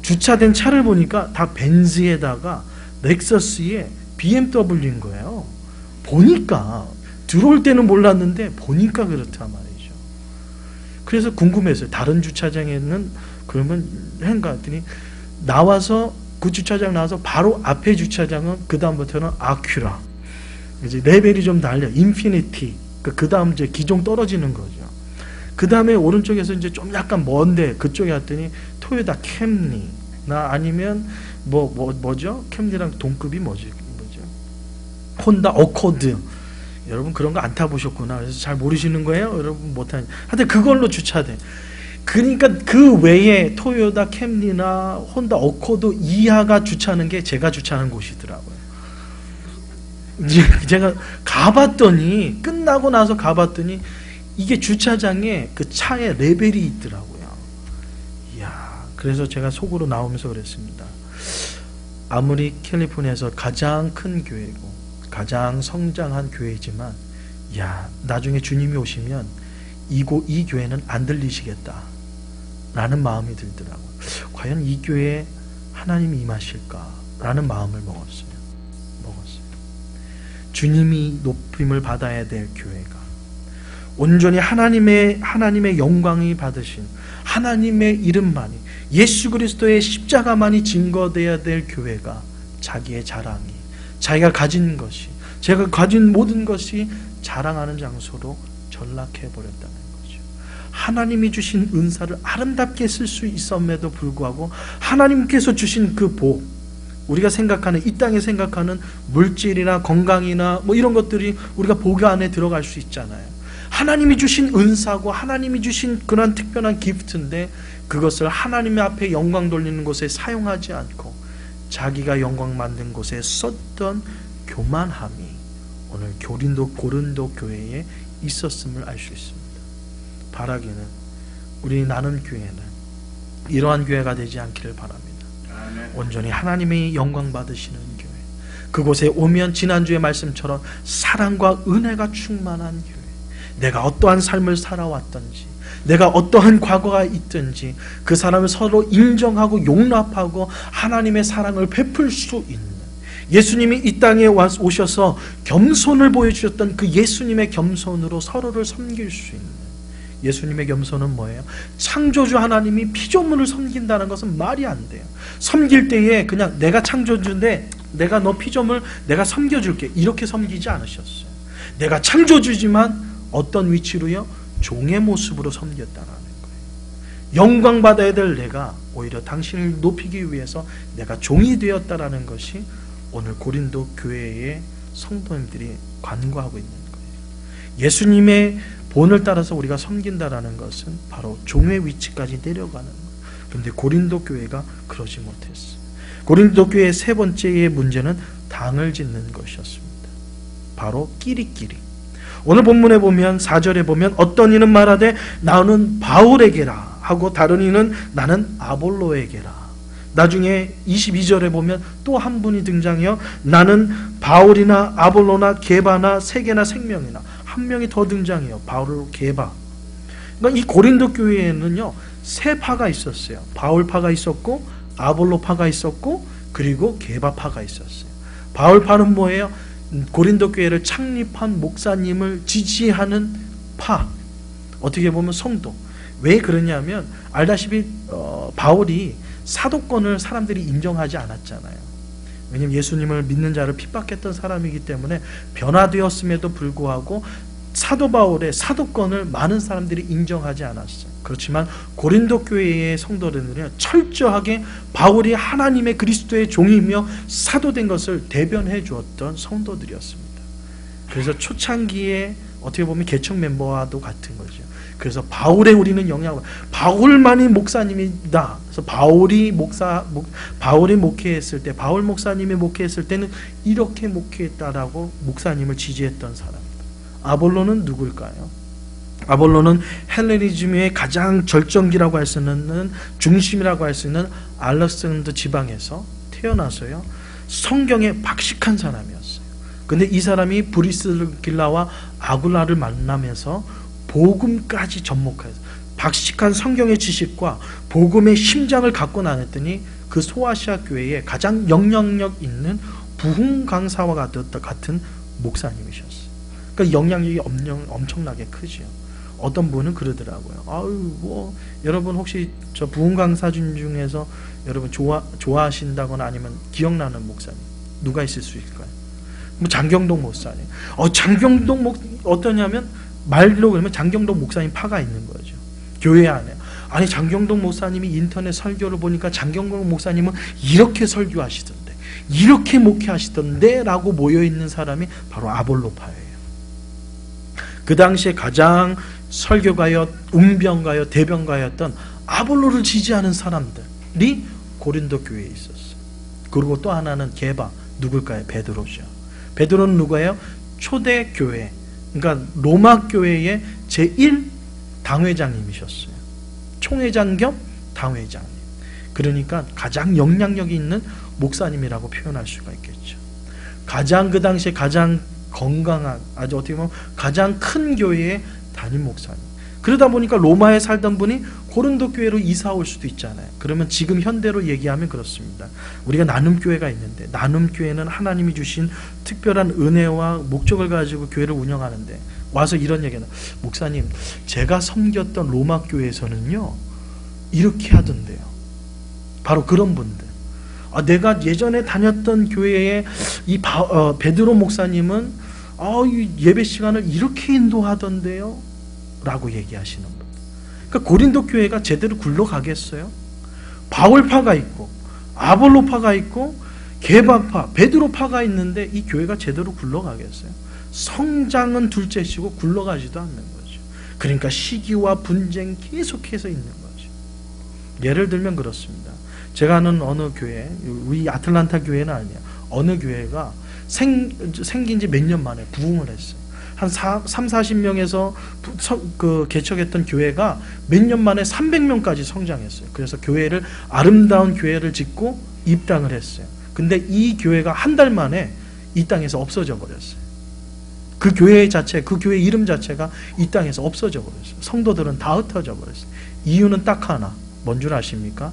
주차된 차를 보니까 다 벤츠에다가 렉서스에 BMW인 거예요. 보니까 들어올 때는 몰랐는데 보니까 그렇단 말이죠. 그래서 궁금했어요. 다른 주차장에는 그러면 행가 했더니 나와서 그 주차장 나와서 바로 앞에 주차장은 그 다음부터는 아큐라. 이제 레벨이 좀 달려. 인피니티. 그 다음 이제 기종 떨어지는 거죠. 그 다음에 오른쪽에서 이제 좀 약간 먼데 그쪽에 갔더니 토요타 캠리나 아니면 뭐죠? 캠리랑 동급이 뭐죠? 혼다 어코드. 여러분 그런 거 안 타보셨구나. 그래서 잘 모르시는 거예요? 여러분 못하니. 하여튼 그걸로 주차돼. 그러니까 그 외에 토요타 캠리나 혼다 어코드 이하가 주차하는 게 제가 주차하는 곳이더라고요. 제가 가봤더니 끝나고 나서 가봤더니 이게 주차장에 그 차의 레벨이 있더라고요. 이야, 그래서 제가 속으로 나오면서 그랬습니다. 아무리 캘리포니아에서 가장 큰 교회고 가장 성장한 교회이지만 나중에 주님이 오시면 이 교회는 안 들리시겠다 라는 마음이 들더라고요. 과연 이 교회에 하나님이 임하실까 라는 마음을 먹었어요. 주님이 높임을 받아야 될 교회가 온전히 하나님의 영광이 받으신 하나님의 이름만이 예수 그리스도의 십자가만이 증거되어야 될 교회가 자기의 자랑이 자기가 가진 것이 제가 가진 모든 것이 자랑하는 장소로 전락해버렸다는 거죠. 하나님이 주신 은사를 아름답게 쓸 수 있음에도 불구하고 하나님께서 주신 그 복 우리가 생각하는 이 땅에 생각하는 물질이나 건강이나 뭐 이런 것들이 우리가 복 안에 들어갈 수 있잖아요. 하나님이 주신 은사고 하나님이 주신 그런 특별한 기프트인데 그것을 하나님의 앞에 영광 돌리는 곳에 사용하지 않고 자기가 영광 만든 곳에 썼던 교만함이 오늘 고린도 교회에 있었음을 알 수 있습니다. 바라기는 우리 나는 교회는 이러한 교회가 되지 않기를 바랍니다. 온전히 하나님의 영광 받으시는 교회, 그곳에 오면 지난주의 말씀처럼 사랑과 은혜가 충만한 교회, 내가 어떠한 삶을 살아왔던지 내가 어떠한 과거가 있든지 그 사람을 서로 인정하고 용납하고 하나님의 사랑을 베풀 수 있는 예수님이 이 땅에 오셔서 겸손을 보여주셨던 그 예수님의 겸손으로 서로를 섬길 수 있는 예수님의 겸손은 뭐예요? 창조주 하나님이 피조물을 섬긴다는 것은 말이 안 돼요. 섬길 때에 그냥 내가 창조주인데 내가 너 피조물 내가 섬겨줄게 이렇게 섬기지 않으셨어요. 내가 창조주지만 어떤 위치로요? 종의 모습으로 섬겼다라는 거예요. 영광 받아야 될 내가 오히려 당신을 높이기 위해서 내가 종이 되었다라는 것이 오늘 고린도 교회의 성도님들이 간구하고 있는 거예요. 예수님의 본을 따라서 우리가 섬긴다라는 것은 바로 종의 위치까지 내려가는 거예요. 그런데 고린도 교회가 그러지 못했어요. 고린도 교회의 세 번째의 문제는 당을 짓는 것이었습니다. 바로 끼리끼리. 오늘 본문에 보면 4절에 보면 어떤 이는 말하되 나는 바울에게라 하고 다른 이는 나는 아볼로에게라. 나중에 22절에 보면 또 한 분이 등장해요. 나는 바울이나 아볼로나 게바나 세계나 생명이나, 한 명이 더 등장해요. 바울, 게바. 그러니까 이 고린도 교회에는요 세 파가 있었어요. 바울파가 있었고 아볼로파가 있었고 그리고 게바파가 있었어요. 바울파는 뭐예요? 고린도 교회를 창립한 목사님을 지지하는 파, 어떻게 보면 성도. 왜 그러냐면 알다시피 바울이 사도권을 사람들이 인정하지 않았잖아요. 왜냐하면 예수님을 믿는 자를 핍박했던 사람이기 때문에 변화되었음에도 불구하고 사도 바울의 사도권을 많은 사람들이 인정하지 않았어요. 그렇지만 고린도 교회의 성도들은 철저하게 바울이 하나님의 그리스도의 종이며 사도된 것을 대변해 주었던 성도들이었습니다. 그래서 초창기에 어떻게 보면 개척 멤버와도 같은 거죠. 그래서 바울에 우리는 영향을, 바울만이 목사님이다. 그래서 바울이 목회했을 때, 바울 목사님이 목회했을 때는 이렇게 목회했다라고 목사님을 지지했던 사람입니다. 아볼로는 누굴까요? 아볼로는 헬레니즘의 가장 절정기라고 할 수 있는, 중심이라고 할 수 있는 알렉산더 지방에서 태어나서요 성경에 박식한 사람이었어요. 근데 이 사람이 브리스길라와 아굴라를 만나면서 복음까지 접목해서 박식한 성경의 지식과 복음의 심장을 갖고 나눴더니 그 소아시아 교회에 가장 영향력 있는 부흥 강사와 같은 목사님이셨어요. 그러니까 영향력이 엄청나게 크죠. 어떤 분은 그러더라고요. 여러분 혹시 저 부흥 강사진 중에서 여러분 좋아하신다거나 아니면 기억나는 목사님 누가 있을 수 있을까요? 뭐 장경동 목사님. 장경동 어떠냐면 말로 그러면 장경동 목사님 파가 있는 거죠. 교회 안에. 아니 장경동 목사님이 인터넷 설교를 보니까 장경동 목사님은 이렇게 설교하시던데, 이렇게 목회하시던데 라고 모여있는 사람이 바로 아볼로파예요. 그 당시에 가장 설교가요, 웅변가요, 대변가였던 아볼로를 지지하는 사람들이 고린도 교회에 있었어요. 그리고 또 하나는 게바, 누굴까요? 베드로죠. 베드로는 누구예요? 초대 교회, 그러니까 로마 교회의 제1 당회장님이셨어요. 총회장 겸 당회장님. 그러니까 가장 영향력이 있는 목사님이라고 표현할 수가 있겠죠. 그 당시에 가장 건강한, 아주 어떻게 보면 가장 큰 교회의 담임 목사님. 그러다 보니까 로마에 살던 분이 고린도 교회로 이사 올 수도 있잖아요. 그러면 지금 현대로 얘기하면 그렇습니다. 우리가 나눔교회가 있는데, 나눔교회는 하나님이 주신 특별한 은혜와 목적을 가지고 교회를 운영하는데 와서 이런 얘기는, 목사님 제가 섬겼던 로마 교회에서는요 이렇게 하던데요. 바로 그런 분들. 내가 예전에 다녔던 교회에 이 베드로 목사님은 예배 시간을 이렇게 인도하던데요 라고 얘기하시는 분. 그러니까 고린도 교회가 제대로 굴러가겠어요? 바울파가 있고 아볼로파가 있고 게바파, 베드로파가 있는데 이 교회가 제대로 굴러가겠어요? 성장은 둘째치고 굴러가지도 않는 거죠. 그러니까 시기와 분쟁 계속해서 있는 거죠. 예를 들면 그렇습니다. 제가 아는 어느 교회, 우리 아틀란타 교회는 아니에요. 어느 교회가 생긴 지 몇 년 만에 부흥을 했어요. 한 40명에서 개척했던 교회가 몇 년 만에 300명까지 성장했어요. 그래서 아름다운 교회를 짓고 입당을 했어요. 근데 이 교회가 한 달 만에 이 땅에서 없어져 버렸어요. 그 교회 이름 자체가 이 땅에서 없어져 버렸어요. 성도들은 다 흩어져 버렸어요. 이유는 딱 하나. 뭔 줄 아십니까?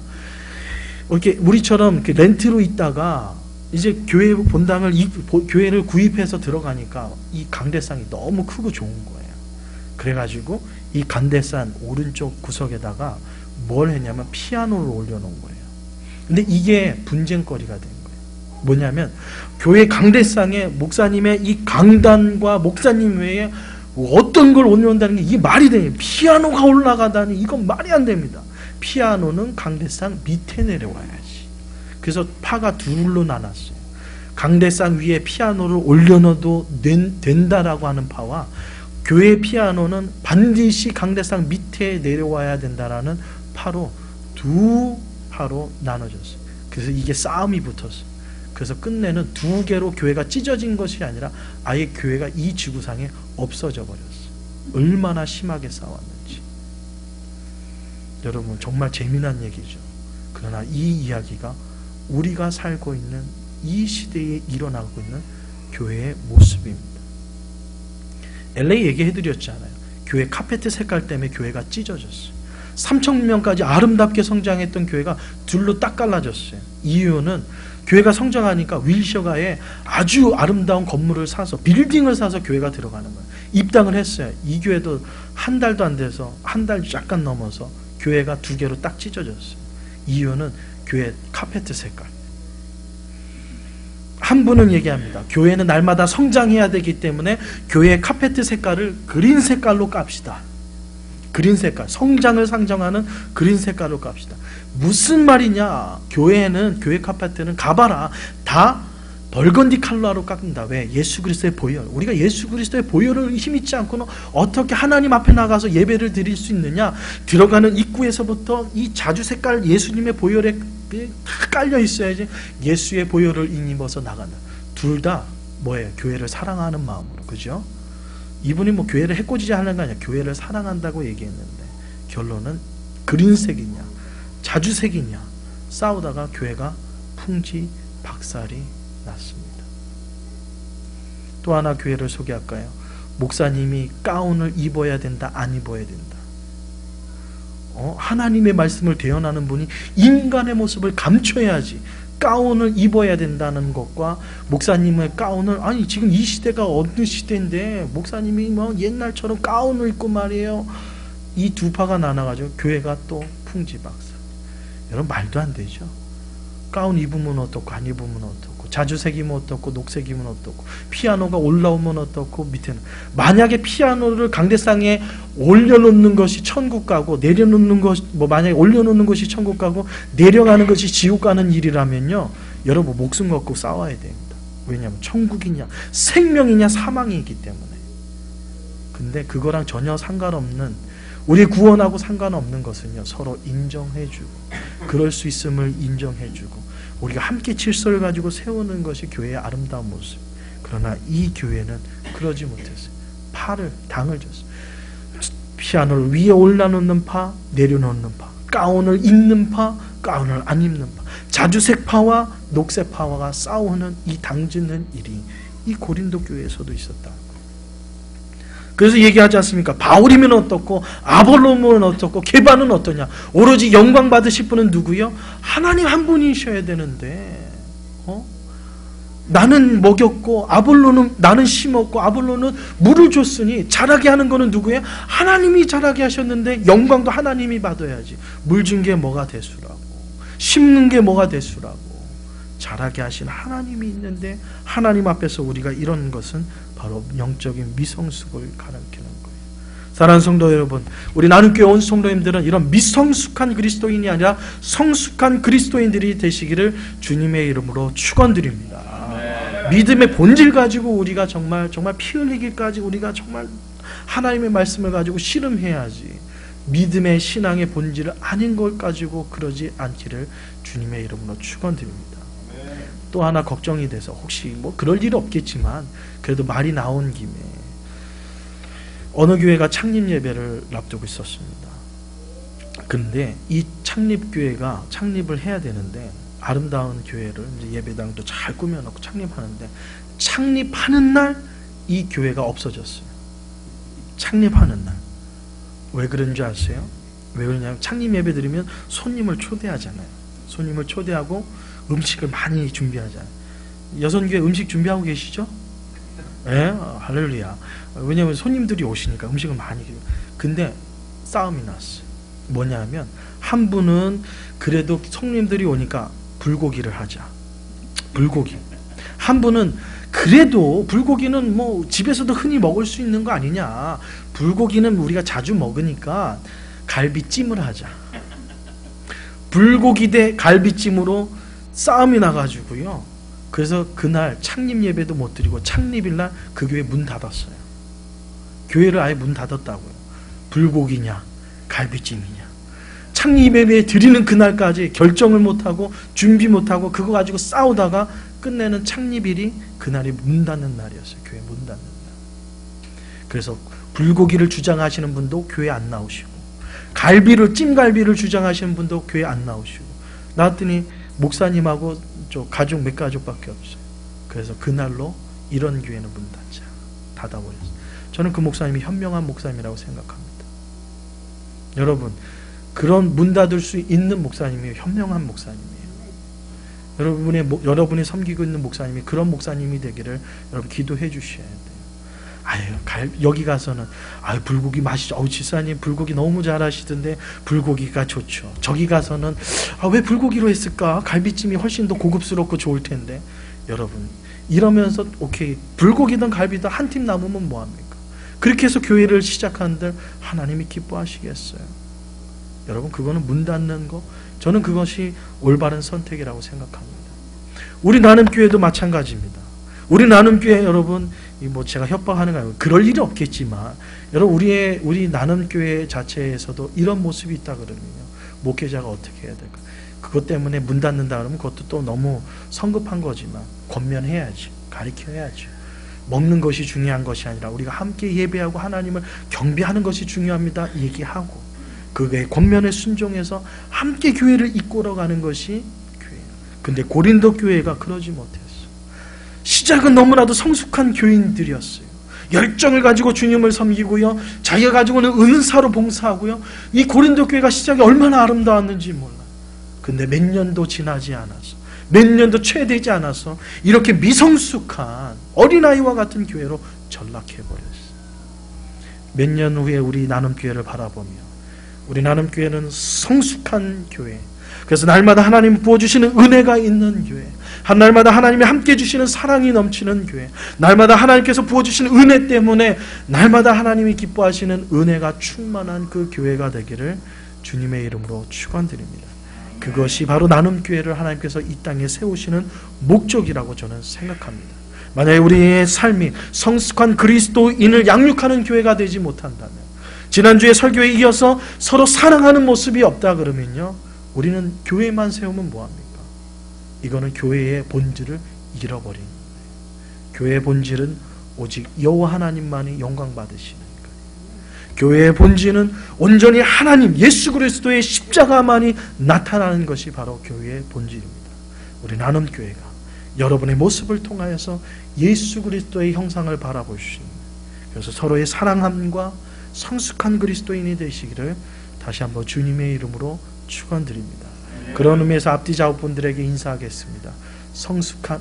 이렇게 우리처럼 이렇게 렌트로 있다가 이제 교회 본당을 교회를 구입해서 들어가니까 이 강대상이 너무 크고 좋은 거예요. 그래가지고 이 강대산 오른쪽 구석에다가 뭘 했냐면 피아노를 올려놓은 거예요. 근데 이게 분쟁거리가 된 거예요. 뭐냐면 교회 강대상에 목사님의 이 강단과 목사님 외에 어떤 걸 올려놓는다는 게 이게 말이 돼요. 피아노가 올라가다니 이건 말이 안 됩니다. 피아노는 강대상 밑에 내려와야지. 그래서 파가 둘로 나눴어요. 강대상 위에 피아노를 올려놓어도 된다라고 하는 파와 교회 피아노는 반드시 강대상 밑에 내려와야 된다라는 파로 두 파로 나눠졌어요. 그래서 이게 싸움이 붙었어요. 그래서 끝내는 두 개로 교회가 찢어진 것이 아니라 아예 교회가 이 지구상에 없어져 버렸어요. 얼마나 심하게 싸웠는지. 여러분 정말 재미난 얘기죠. 그러나 이 이야기가 우리가 살고 있는 이 시대에 일어나고 있는 교회의 모습입니다. LA 얘기해드렸잖아요. 교회 카페트 색깔 때문에 교회가 찢어졌어요. 3,000명까지 아름답게 성장했던 교회가 둘로 딱 갈라졌어요. 이유는 교회가 성장하니까 윌셔가에 아주 아름다운 건물을 사서 빌딩을 사서 교회가 들어가는 거예요. 입당을 했어요. 이 교회도 한 달도 안 돼서 한 달 약간 넘어서 교회가 두 개로 딱 찢어졌어요. 이유는 교회 카페트 색깔. 한 분은 얘기합니다. 교회는 날마다 성장해야 되기 때문에 교회 카페트 색깔을 그린 색깔로 깝시다. 그린 색깔, 성장을 상정하는 그린 색깔로 깝시다. 무슨 말이냐? 교회에는, 교회 카페트는 가봐라. 다 벌건디 컬러로 깎는다. 왜? 예수 그리스도의 보혈. 우리가 예수 그리스도의 보혈을 힘입지 않고는 어떻게 하나님 앞에 나가서 예배를 드릴 수 있느냐? 들어가는 입구에서부터 이 자주 색깔 예수님의 보혈에 다 깔려 있어야지 예수의 보혈을 입어서 나간다. 둘 다 뭐예요? 교회를 사랑하는 마음으로. 그죠? 이분이 뭐 교회를 해코지지 하는 거 아니야. 교회를 사랑한다고 얘기했는데 결론은 그린색이냐 자주색이냐 싸우다가 교회가 풍지박살이 났습니다. 또 하나 교회를 소개할까요? 목사님이 가운을 입어야 된다, 안 입어야 된다. 하나님의 말씀을 대언하는 분이 인간의 모습을 감춰야지 가운을 입어야 된다는 것과 목사님의 가운을, 아니 지금 이 시대가 어느 시대인데 목사님이 뭐 옛날처럼 가운을 입고 말이에요. 이 두 파가 나눠가지고 교회가 또 풍지박살. 여러분 말도 안 되죠. 가운 입으면 어떻고 안 입으면 어떻고 자주색이면 어떻고 녹색이면 어떻고 피아노가 올라오면 어떻고 밑에는 만약에 피아노를 강대상에 올려놓는 것이 천국 가고 내려놓는 것 만약에 올려놓는 것이 천국 가고 내려가는 것이 지옥 가는 일이라면요 여러분 목숨 걸고 싸워야 됩니다. 왜냐하면 천국이냐 생명이냐 사망이기 때문에. 근데 그거랑 전혀 상관없는 우리 구원하고 상관없는 것은요 서로 인정해주고 그럴 수 있음을 인정해주고 우리가 함께 질서를 가지고 세우는 것이 교회의 아름다운 모습. 그러나 이 교회는 그러지 못했어요. 당을 줬어요. 피아노를 위에 올려놓는 파, 내려놓는 파, 가운을 입는 파, 가운을 안 입는 파, 자주색 파와 녹색 파와 싸우는 이 당짓는 일이 이 고린도 교회에서도 있었다. 그래서 얘기하지 않습니까? 바울이면 어떻고 아볼로면 어떻고 게바는 어떠냐. 오로지 영광 받으실 분은 누구요? 하나님 한 분이셔야 되는데 나는 먹였고 아볼로는 나는 심었고 아볼로는 물을 줬으니 자라게 하는 거는 누구예요? 하나님이 자라게 하셨는데 영광도 하나님이 받아야지. 물 준 게 뭐가 대수라고, 심는 게 뭐가 대수라고. 자라게 하신 하나님이 있는데 하나님 앞에서 우리가 이런 것은 바로 영적인 미성숙을 가르치는 거예요. 사랑하는 성도 여러분, 우리 나눔교회 온 성도님들은 이런 미성숙한 그리스도인이 아니라 성숙한 그리스도인들이 되시기를 주님의 이름으로 축원드립니다. 믿음의 본질 가지고 우리가 정말 피 흘리기까지 우리가 정말 하나님의 말씀을 가지고 씨름해야지. 믿음의 신앙의 본질을 아닌 걸 가지고 그러지 않기를 주님의 이름으로 축원드립니다. 또 하나 걱정이 돼서 혹시 뭐 그럴 일은 없겠지만 그래도 말이 나온 김에 어느 교회가 창립 예배를 앞두고 있었습니다. 근데 이 창립교회가 창립을 해야 되는데 아름다운 교회를 이제 예배당도 잘 꾸며놓고 창립하는데 창립하는 날 이 교회가 없어졌어요. 창립하는 날. 왜 그런 줄 아세요? 왜 그러냐면 창립 예배 드리면 손님을 초대하잖아요. 손님을 초대하고 음식을 많이 준비하잖아요. 여선교회 음식 준비하고 계시죠? 예? 할렐루야. 왜냐하면 손님들이 오시니까 음식을 많이. 근데 싸움이 났어요. 뭐냐면 한 분은 그래도 손님들이 오니까 불고기를 하자. 불고기. 한 분은 그래도 불고기는 뭐 집에서도 흔히 먹을 수 있는 거 아니냐. 불고기는 우리가 자주 먹으니까 갈비찜을 하자. 불고기 대 갈비찜으로 싸움이 나가지고요. 그래서 그날 창립 예배도 못 드리고 창립일날 그 교회 문 닫았어요. 교회를 아예 문 닫았다고요. 불고기냐 갈비찜이냐. 창립 예배 드리는 그날까지 결정을 못하고 준비 못하고 그거 가지고 싸우다가 끝내는 창립일이 그날이 문 닫는 날이었어요. 교회 문 닫는 날. 그래서 불고기를 주장하시는 분도 교회 안 나오시고, 찜갈비를 주장하시는 분도 교회 안 나오시고, 나왔더니 목사님하고 저 가족 몇 가족밖에 없어요. 그래서 그날로 이런 교회는 문 닫아버렸어요. 저는 그 목사님이 현명한 목사님이라고 생각합니다. 여러분, 그런 문 닫을 수 있는 목사님이 현명한 목사님이에요. 여러분이 섬기고 있는 목사님이 그런 목사님이 되기를 여러분 기도해 주셔야 돼요. 여기 가서는 불고기 맛있죠. 집사님 불고기 너무 잘하시던데 불고기가 좋죠. 저기 가서는 왜 불고기로 했을까? 갈비찜이 훨씬 더 고급스럽고 좋을 텐데. 여러분, 이러면서 오케이, 불고기든 갈비든 한 팀 남으면 뭐합니까? 그렇게 해서 교회를 시작하는데 하나님이 기뻐하시겠어요? 여러분, 그거는 문 닫는 거, 저는 그것이 올바른 선택이라고 생각합니다. 우리 나눔교회도 마찬가지입니다. 우리 나눔교회 여러분, 제가 협박하는 거 아니고 그럴 일이 없겠지만, 여러분, 우리 나눔교회 자체에서도 이런 모습이 있다 그러면요, 목회자가 어떻게 해야 될까? 그것 때문에 문 닫는다 그러면 그것도 또 너무 성급한 거지만 권면해야지, 가르쳐야지. 먹는 것이 중요한 것이 아니라 우리가 함께 예배하고 하나님을 경배하는 것이 중요합니다 얘기하고, 그게 권면에 순종해서 함께 교회를 이끌어가는 것이 교회예요. 근데 고린도 교회가 그러지 못했어요. 시작은 너무나도 성숙한 교인들이었어요. 열정을 가지고 주님을 섬기고요, 자기가 가지고는 은사로 봉사하고요. 이 고린도 교회가 시작이 얼마나 아름다웠는지 몰라요. 근데 몇 년도 지나지 않아서, 몇 년도 채되지 않아서 이렇게 미성숙한 어린아이와 같은 교회로 전락해버렸어요. 몇 년 후에 우리 나눔교회를 바라보며, 우리 나눔교회는 성숙한 교회, 그래서 날마다 하나님 부어주시는 은혜가 있는 교회, 날마다 하나님이 함께 주시는 사랑이 넘치는 교회, 날마다 하나님께서 부어주시는 은혜 때문에 날마다 하나님이 기뻐하시는 은혜가 충만한 그 교회가 되기를 주님의 이름으로 축원드립니다. 그것이 바로 나눔교회를 하나님께서 이 땅에 세우시는 목적이라고 저는 생각합니다. 만약에 우리의 삶이 성숙한 그리스도인을 양육하는 교회가 되지 못한다면, 지난주에 설교에 이어서 서로 사랑하는 모습이 없다 그러면요, 우리는 교회만 세우면 뭐합니까? 이거는 교회의 본질을 잃어버린 거예요. 교회의 본질은 오직 여호와 하나님만이 영광 받으시는 거예요. 교회의 본질은 온전히 하나님 예수 그리스도의 십자가만이 나타나는 것이 바로 교회의 본질입니다. 우리 나눔교회가 여러분의 모습을 통하여서 예수 그리스도의 형상을 바라볼 수 있는, 그래서 서로의 사랑함과 성숙한 그리스도인이 되시기를 다시 한번 주님의 이름으로 축원드립니다. 그런 의미에서 앞뒤 좌우분들에게 인사하겠습니다.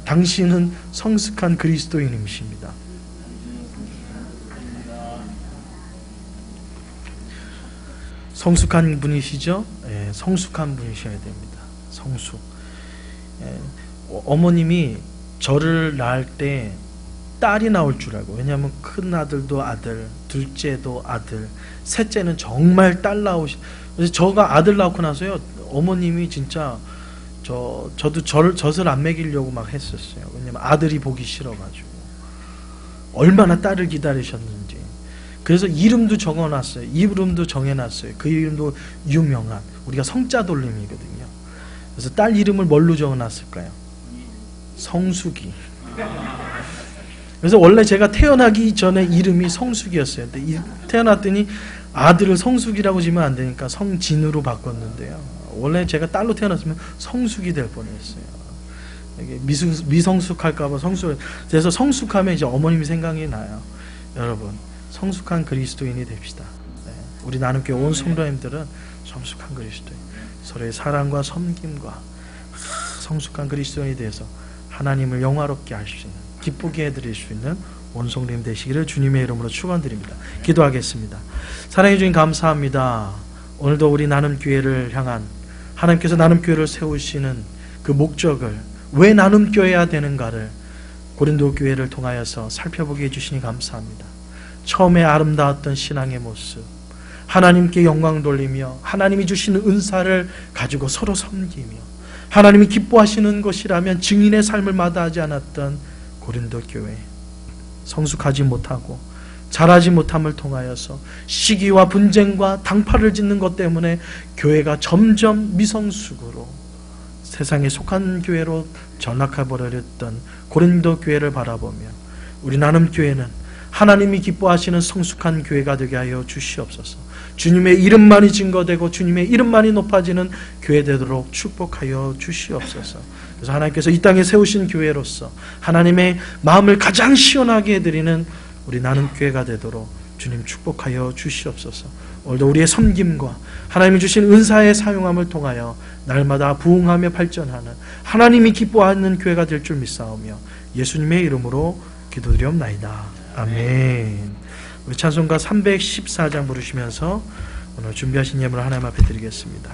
당신은 성숙한 그리스도인이십니다. 성숙한 분이시죠? 예, 성숙한 분이셔야 됩니다. 성숙. 어머님이 저를 낳을 때 딸이 나올 줄 알고, 왜냐하면 큰 아들도 아들, 둘째도 아들, 셋째는 정말 딸 그래서 저가 아들 낳고 나서요, 어머님이 진짜 저도 젖을 안 먹이려고 막 했었어요. 왜냐면 아들이 보기 싫어가지고. 얼마나 딸을 기다리셨는지. 그래서 이름도 적어놨어요. 이름도 정해놨어요. 그 이름도 유명한, 우리가 성자 돌림이거든요. 그래서 딸 이름을 뭘로 적어놨을까요? 성숙이. 그래서 원래 제가 태어나기 전에 이름이 성숙이었어요. 근데 태어났더니 아들을 성숙이라고 지면 안 되니까 성진으로 바꿨는데요. 원래 제가 딸로 태어났으면 성숙이 될 뻔했어요. 이게 미성숙할까봐 성숙. 그래서 성숙하면 이제 어머님이 생각이 나요. 여러분, 성숙한 그리스도인이 됩시다. 네. 우리 나눔교회 온 성도님들은 성숙한 그리스도인, 서로의 사랑과 섬김과 성숙한 그리스도인이 되어서 하나님을 영화롭게 할 수 있는, 기쁘게 해드릴 수 있는 온 성도님 되시기를 주님의 이름으로 축원드립니다. 기도하겠습니다. 사랑해 주님 감사합니다. 오늘도 우리 나눔교회를 향한 하나님께서 나눔교회를 세우시는 그 목적을, 왜 나눔교회야 되는가를 고린도 교회를 통하여서 살펴보게 해주시니 감사합니다. 처음에 아름다웠던 신앙의 모습, 하나님께 영광 돌리며 하나님이 주시는 은사를 가지고 서로 섬기며 하나님이 기뻐하시는 것이라면 증인의 삶을 마다하지 않았던 고린도 교회, 성숙하지 못하고 잘하지 못함을 통하여서 시기와 분쟁과 당파를 짓는 것 때문에 교회가 점점 미성숙으로 세상에 속한 교회로 전락해버렸던 고린도 교회를 바라보며 우리 나눔교회는 하나님이 기뻐하시는 성숙한 교회가 되게 하여 주시옵소서. 주님의 이름만이 증거되고 주님의 이름만이 높아지는 교회 되도록 축복하여 주시옵소서. 그래서 하나님께서 이 땅에 세우신 교회로서 하나님의 마음을 가장 시원하게 해드리는 우리 나눔교회가 되도록 주님 축복하여 주시옵소서. 오늘도 우리의 섬김과 하나님이 주신 은사의 사용함을 통하여 날마다 부흥하며 발전하는 하나님이 기뻐하는 교회가 될 줄 믿사오며 예수님의 이름으로 기도드리옵나이다. 아멘. 우리 찬송가 314장 부르시면서 오늘 준비하신 예물을 하나님 앞에 드리겠습니다.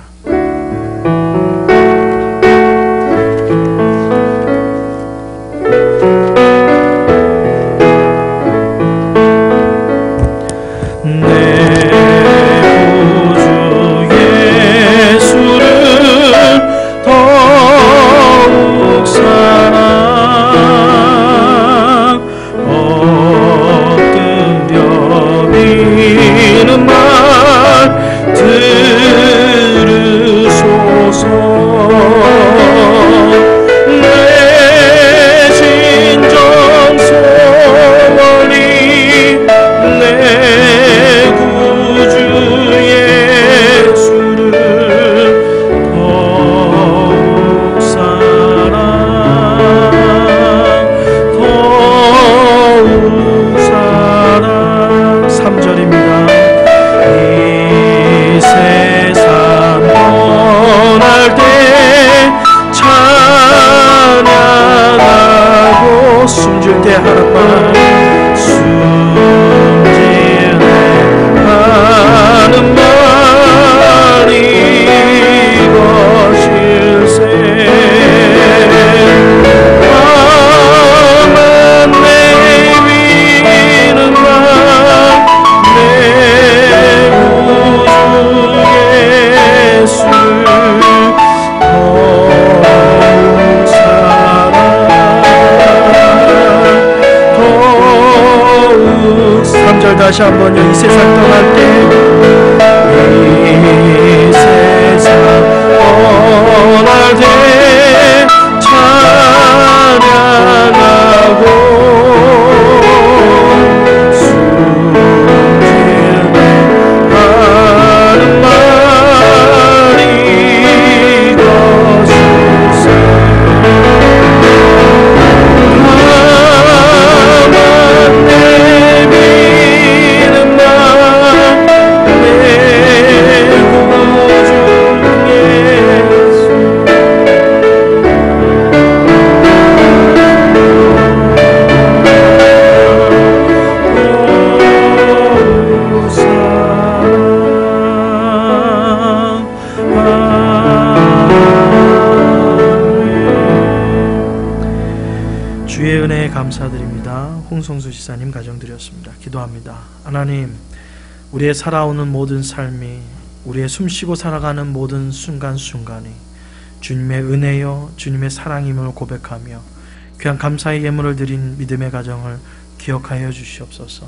다시 한번 이 세상 떠날 때 이 세상 떠날 때 찬양하고 숨기네 하는 말이 것일세. 감사드립니다. 홍성수 지사님 가정드렸습니다. 기도합니다. 하나님, 우리의 살아오는 모든 삶이, 우리의 숨쉬고 살아가는 모든 순간순간이 주님의 은혜요 주님의 사랑임을 고백하며 귀한 감사의 예물을 드린 믿음의 가정을 기억하여 주시옵소서.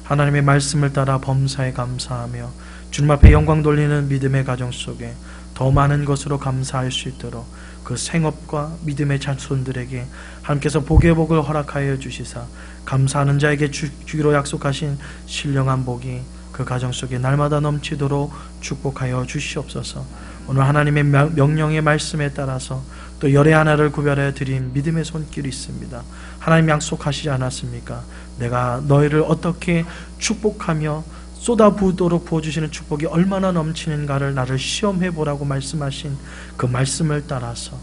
하나님의 말씀을 따라 범사에 감사하며 주님 앞에 영광 돌리는 믿음의 가정 속에 더 많은 것으로 감사할 수 있도록 그 생업과 믿음의 자손들에게 하나님께서 복의 복을 허락하여 주시사 감사하는 자에게 주기로 약속하신 신령한 복이 그 가정 속에 날마다 넘치도록 축복하여 주시옵소서. 오늘 하나님의 명령의 말씀에 따라서 또 열의 하나를 구별하여 드린 믿음의 손길이 있습니다. 하나님 약속하시지 않았습니까? 내가 너희를 어떻게 축복하며 쏟아부도록 부어주시는 축복이 얼마나 넘치는가를 나를 시험해보라고 말씀하신 그 말씀을 따라서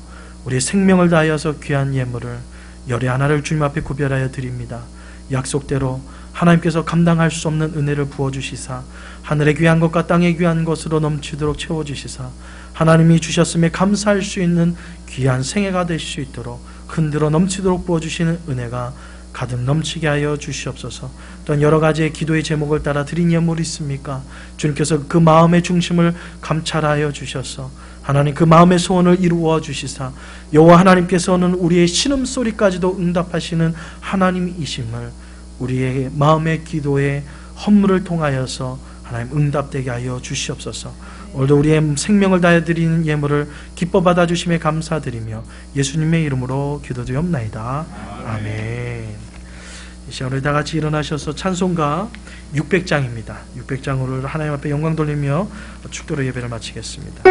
우리의 생명을 다하여서 귀한 예물을 열의 하나를 주님 앞에 구별하여 드립니다. 약속대로 하나님께서 감당할 수 없는 은혜를 부어주시사 하늘의 귀한 것과 땅의 귀한 것으로 넘치도록 채워주시사 하나님이 주셨음에 감사할 수 있는 귀한 생애가 될 수 있도록 흔들어 넘치도록 부어주시는 은혜가 가득 넘치게 하여 주시옵소서. 또한 여러 가지의 기도의 제목을 따라 드린 예물이 있습니까? 주님께서 그 마음의 중심을 감찰하여 주셔서 하나님 그 마음의 소원을 이루어 주시사 여호와 하나님께서는 우리의 신음소리까지도 응답하시는 하나님이심을 우리의 마음의 기도의 헌물을 통하여서 하나님 응답되게 하여 주시옵소서. 오늘도 우리의 생명을 다해 드리는 예물을 기뻐 받아주심에 감사드리며 예수님의 이름으로 기도드리옵나이다. 아멘. 이 시간 우리 다 같이 일어나셔서 찬송가 600장입니다. 600장으로 하나님 앞에 영광 돌리며 축도로 예배를 마치겠습니다.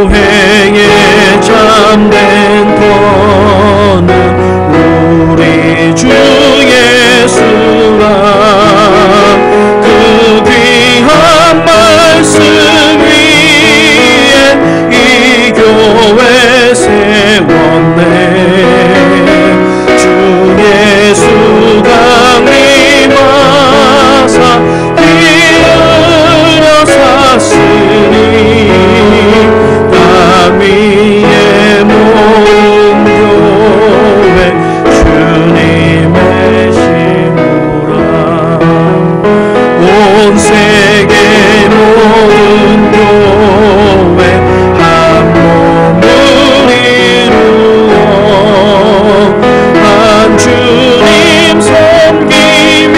교회에 잠든 터는 우리 주 예수라 그 귀한 말씀 위에 이 교회 세웠네. 주 예수 강림하사 기울여 샀으니 위의 모든 교회 주님의 신부라 온 세계 모든 교회 한 몸을 이루어 한 주님 섬기면서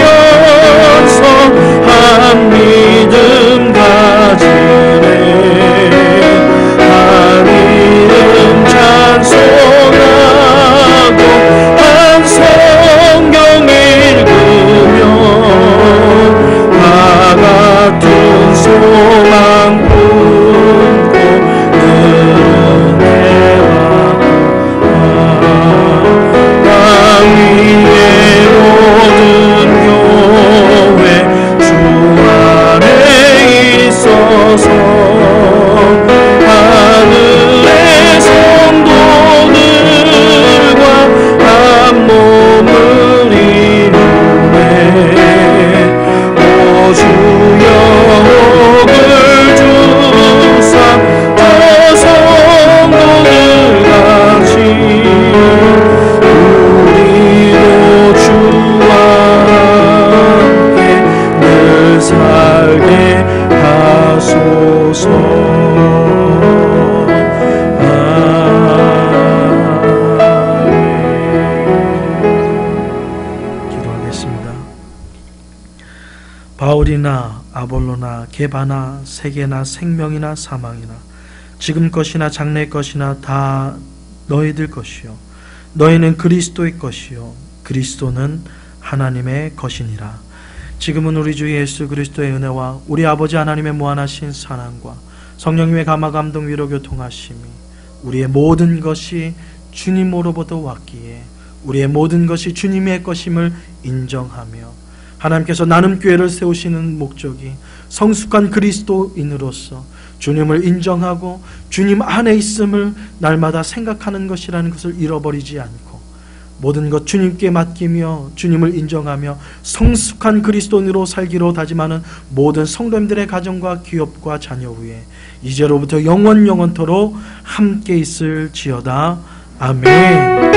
한 믿음 가지네. 찬송하고 한 성경 읽으며 다 같은 소망 품고 은혜와 땅 위의 모든 교회 주 안에 있어서 하늘의 성도들과 한 몸을 이루네. 오 주여 복을 주사 저 성도들 같이 우리도 주와 함께 늘 살게 하소서. 바울이나 아볼로나 게바나 세계나 생명이나 사망이나 지금 것이나 장래 것이나 다 너희들 것이요 너희는 그리스도의 것이요 그리스도는 하나님의 것이니라. 지금은 우리 주 예수 그리스도의 은혜와 우리 아버지 하나님의 무한하신 사랑과 성령님의 감화 감동 위로 교통하심이 우리의 모든 것이 주님으로부터 왔기에 우리의 모든 것이 주님의 것임을 인정하며 하나님께서 나눔 교회를 세우시는 목적이 성숙한 그리스도인으로서 주님을 인정하고 주님 안에 있음을 날마다 생각하는 것이라는 것을 잃어버리지 않고 모든 것 주님께 맡기며 주님을 인정하며 성숙한 그리스도인으로 살기로 다짐하는 모든 성도님들의 가정과 기업과 자녀 위에 이제로부터 영원토록 함께 있을지어다. 아멘.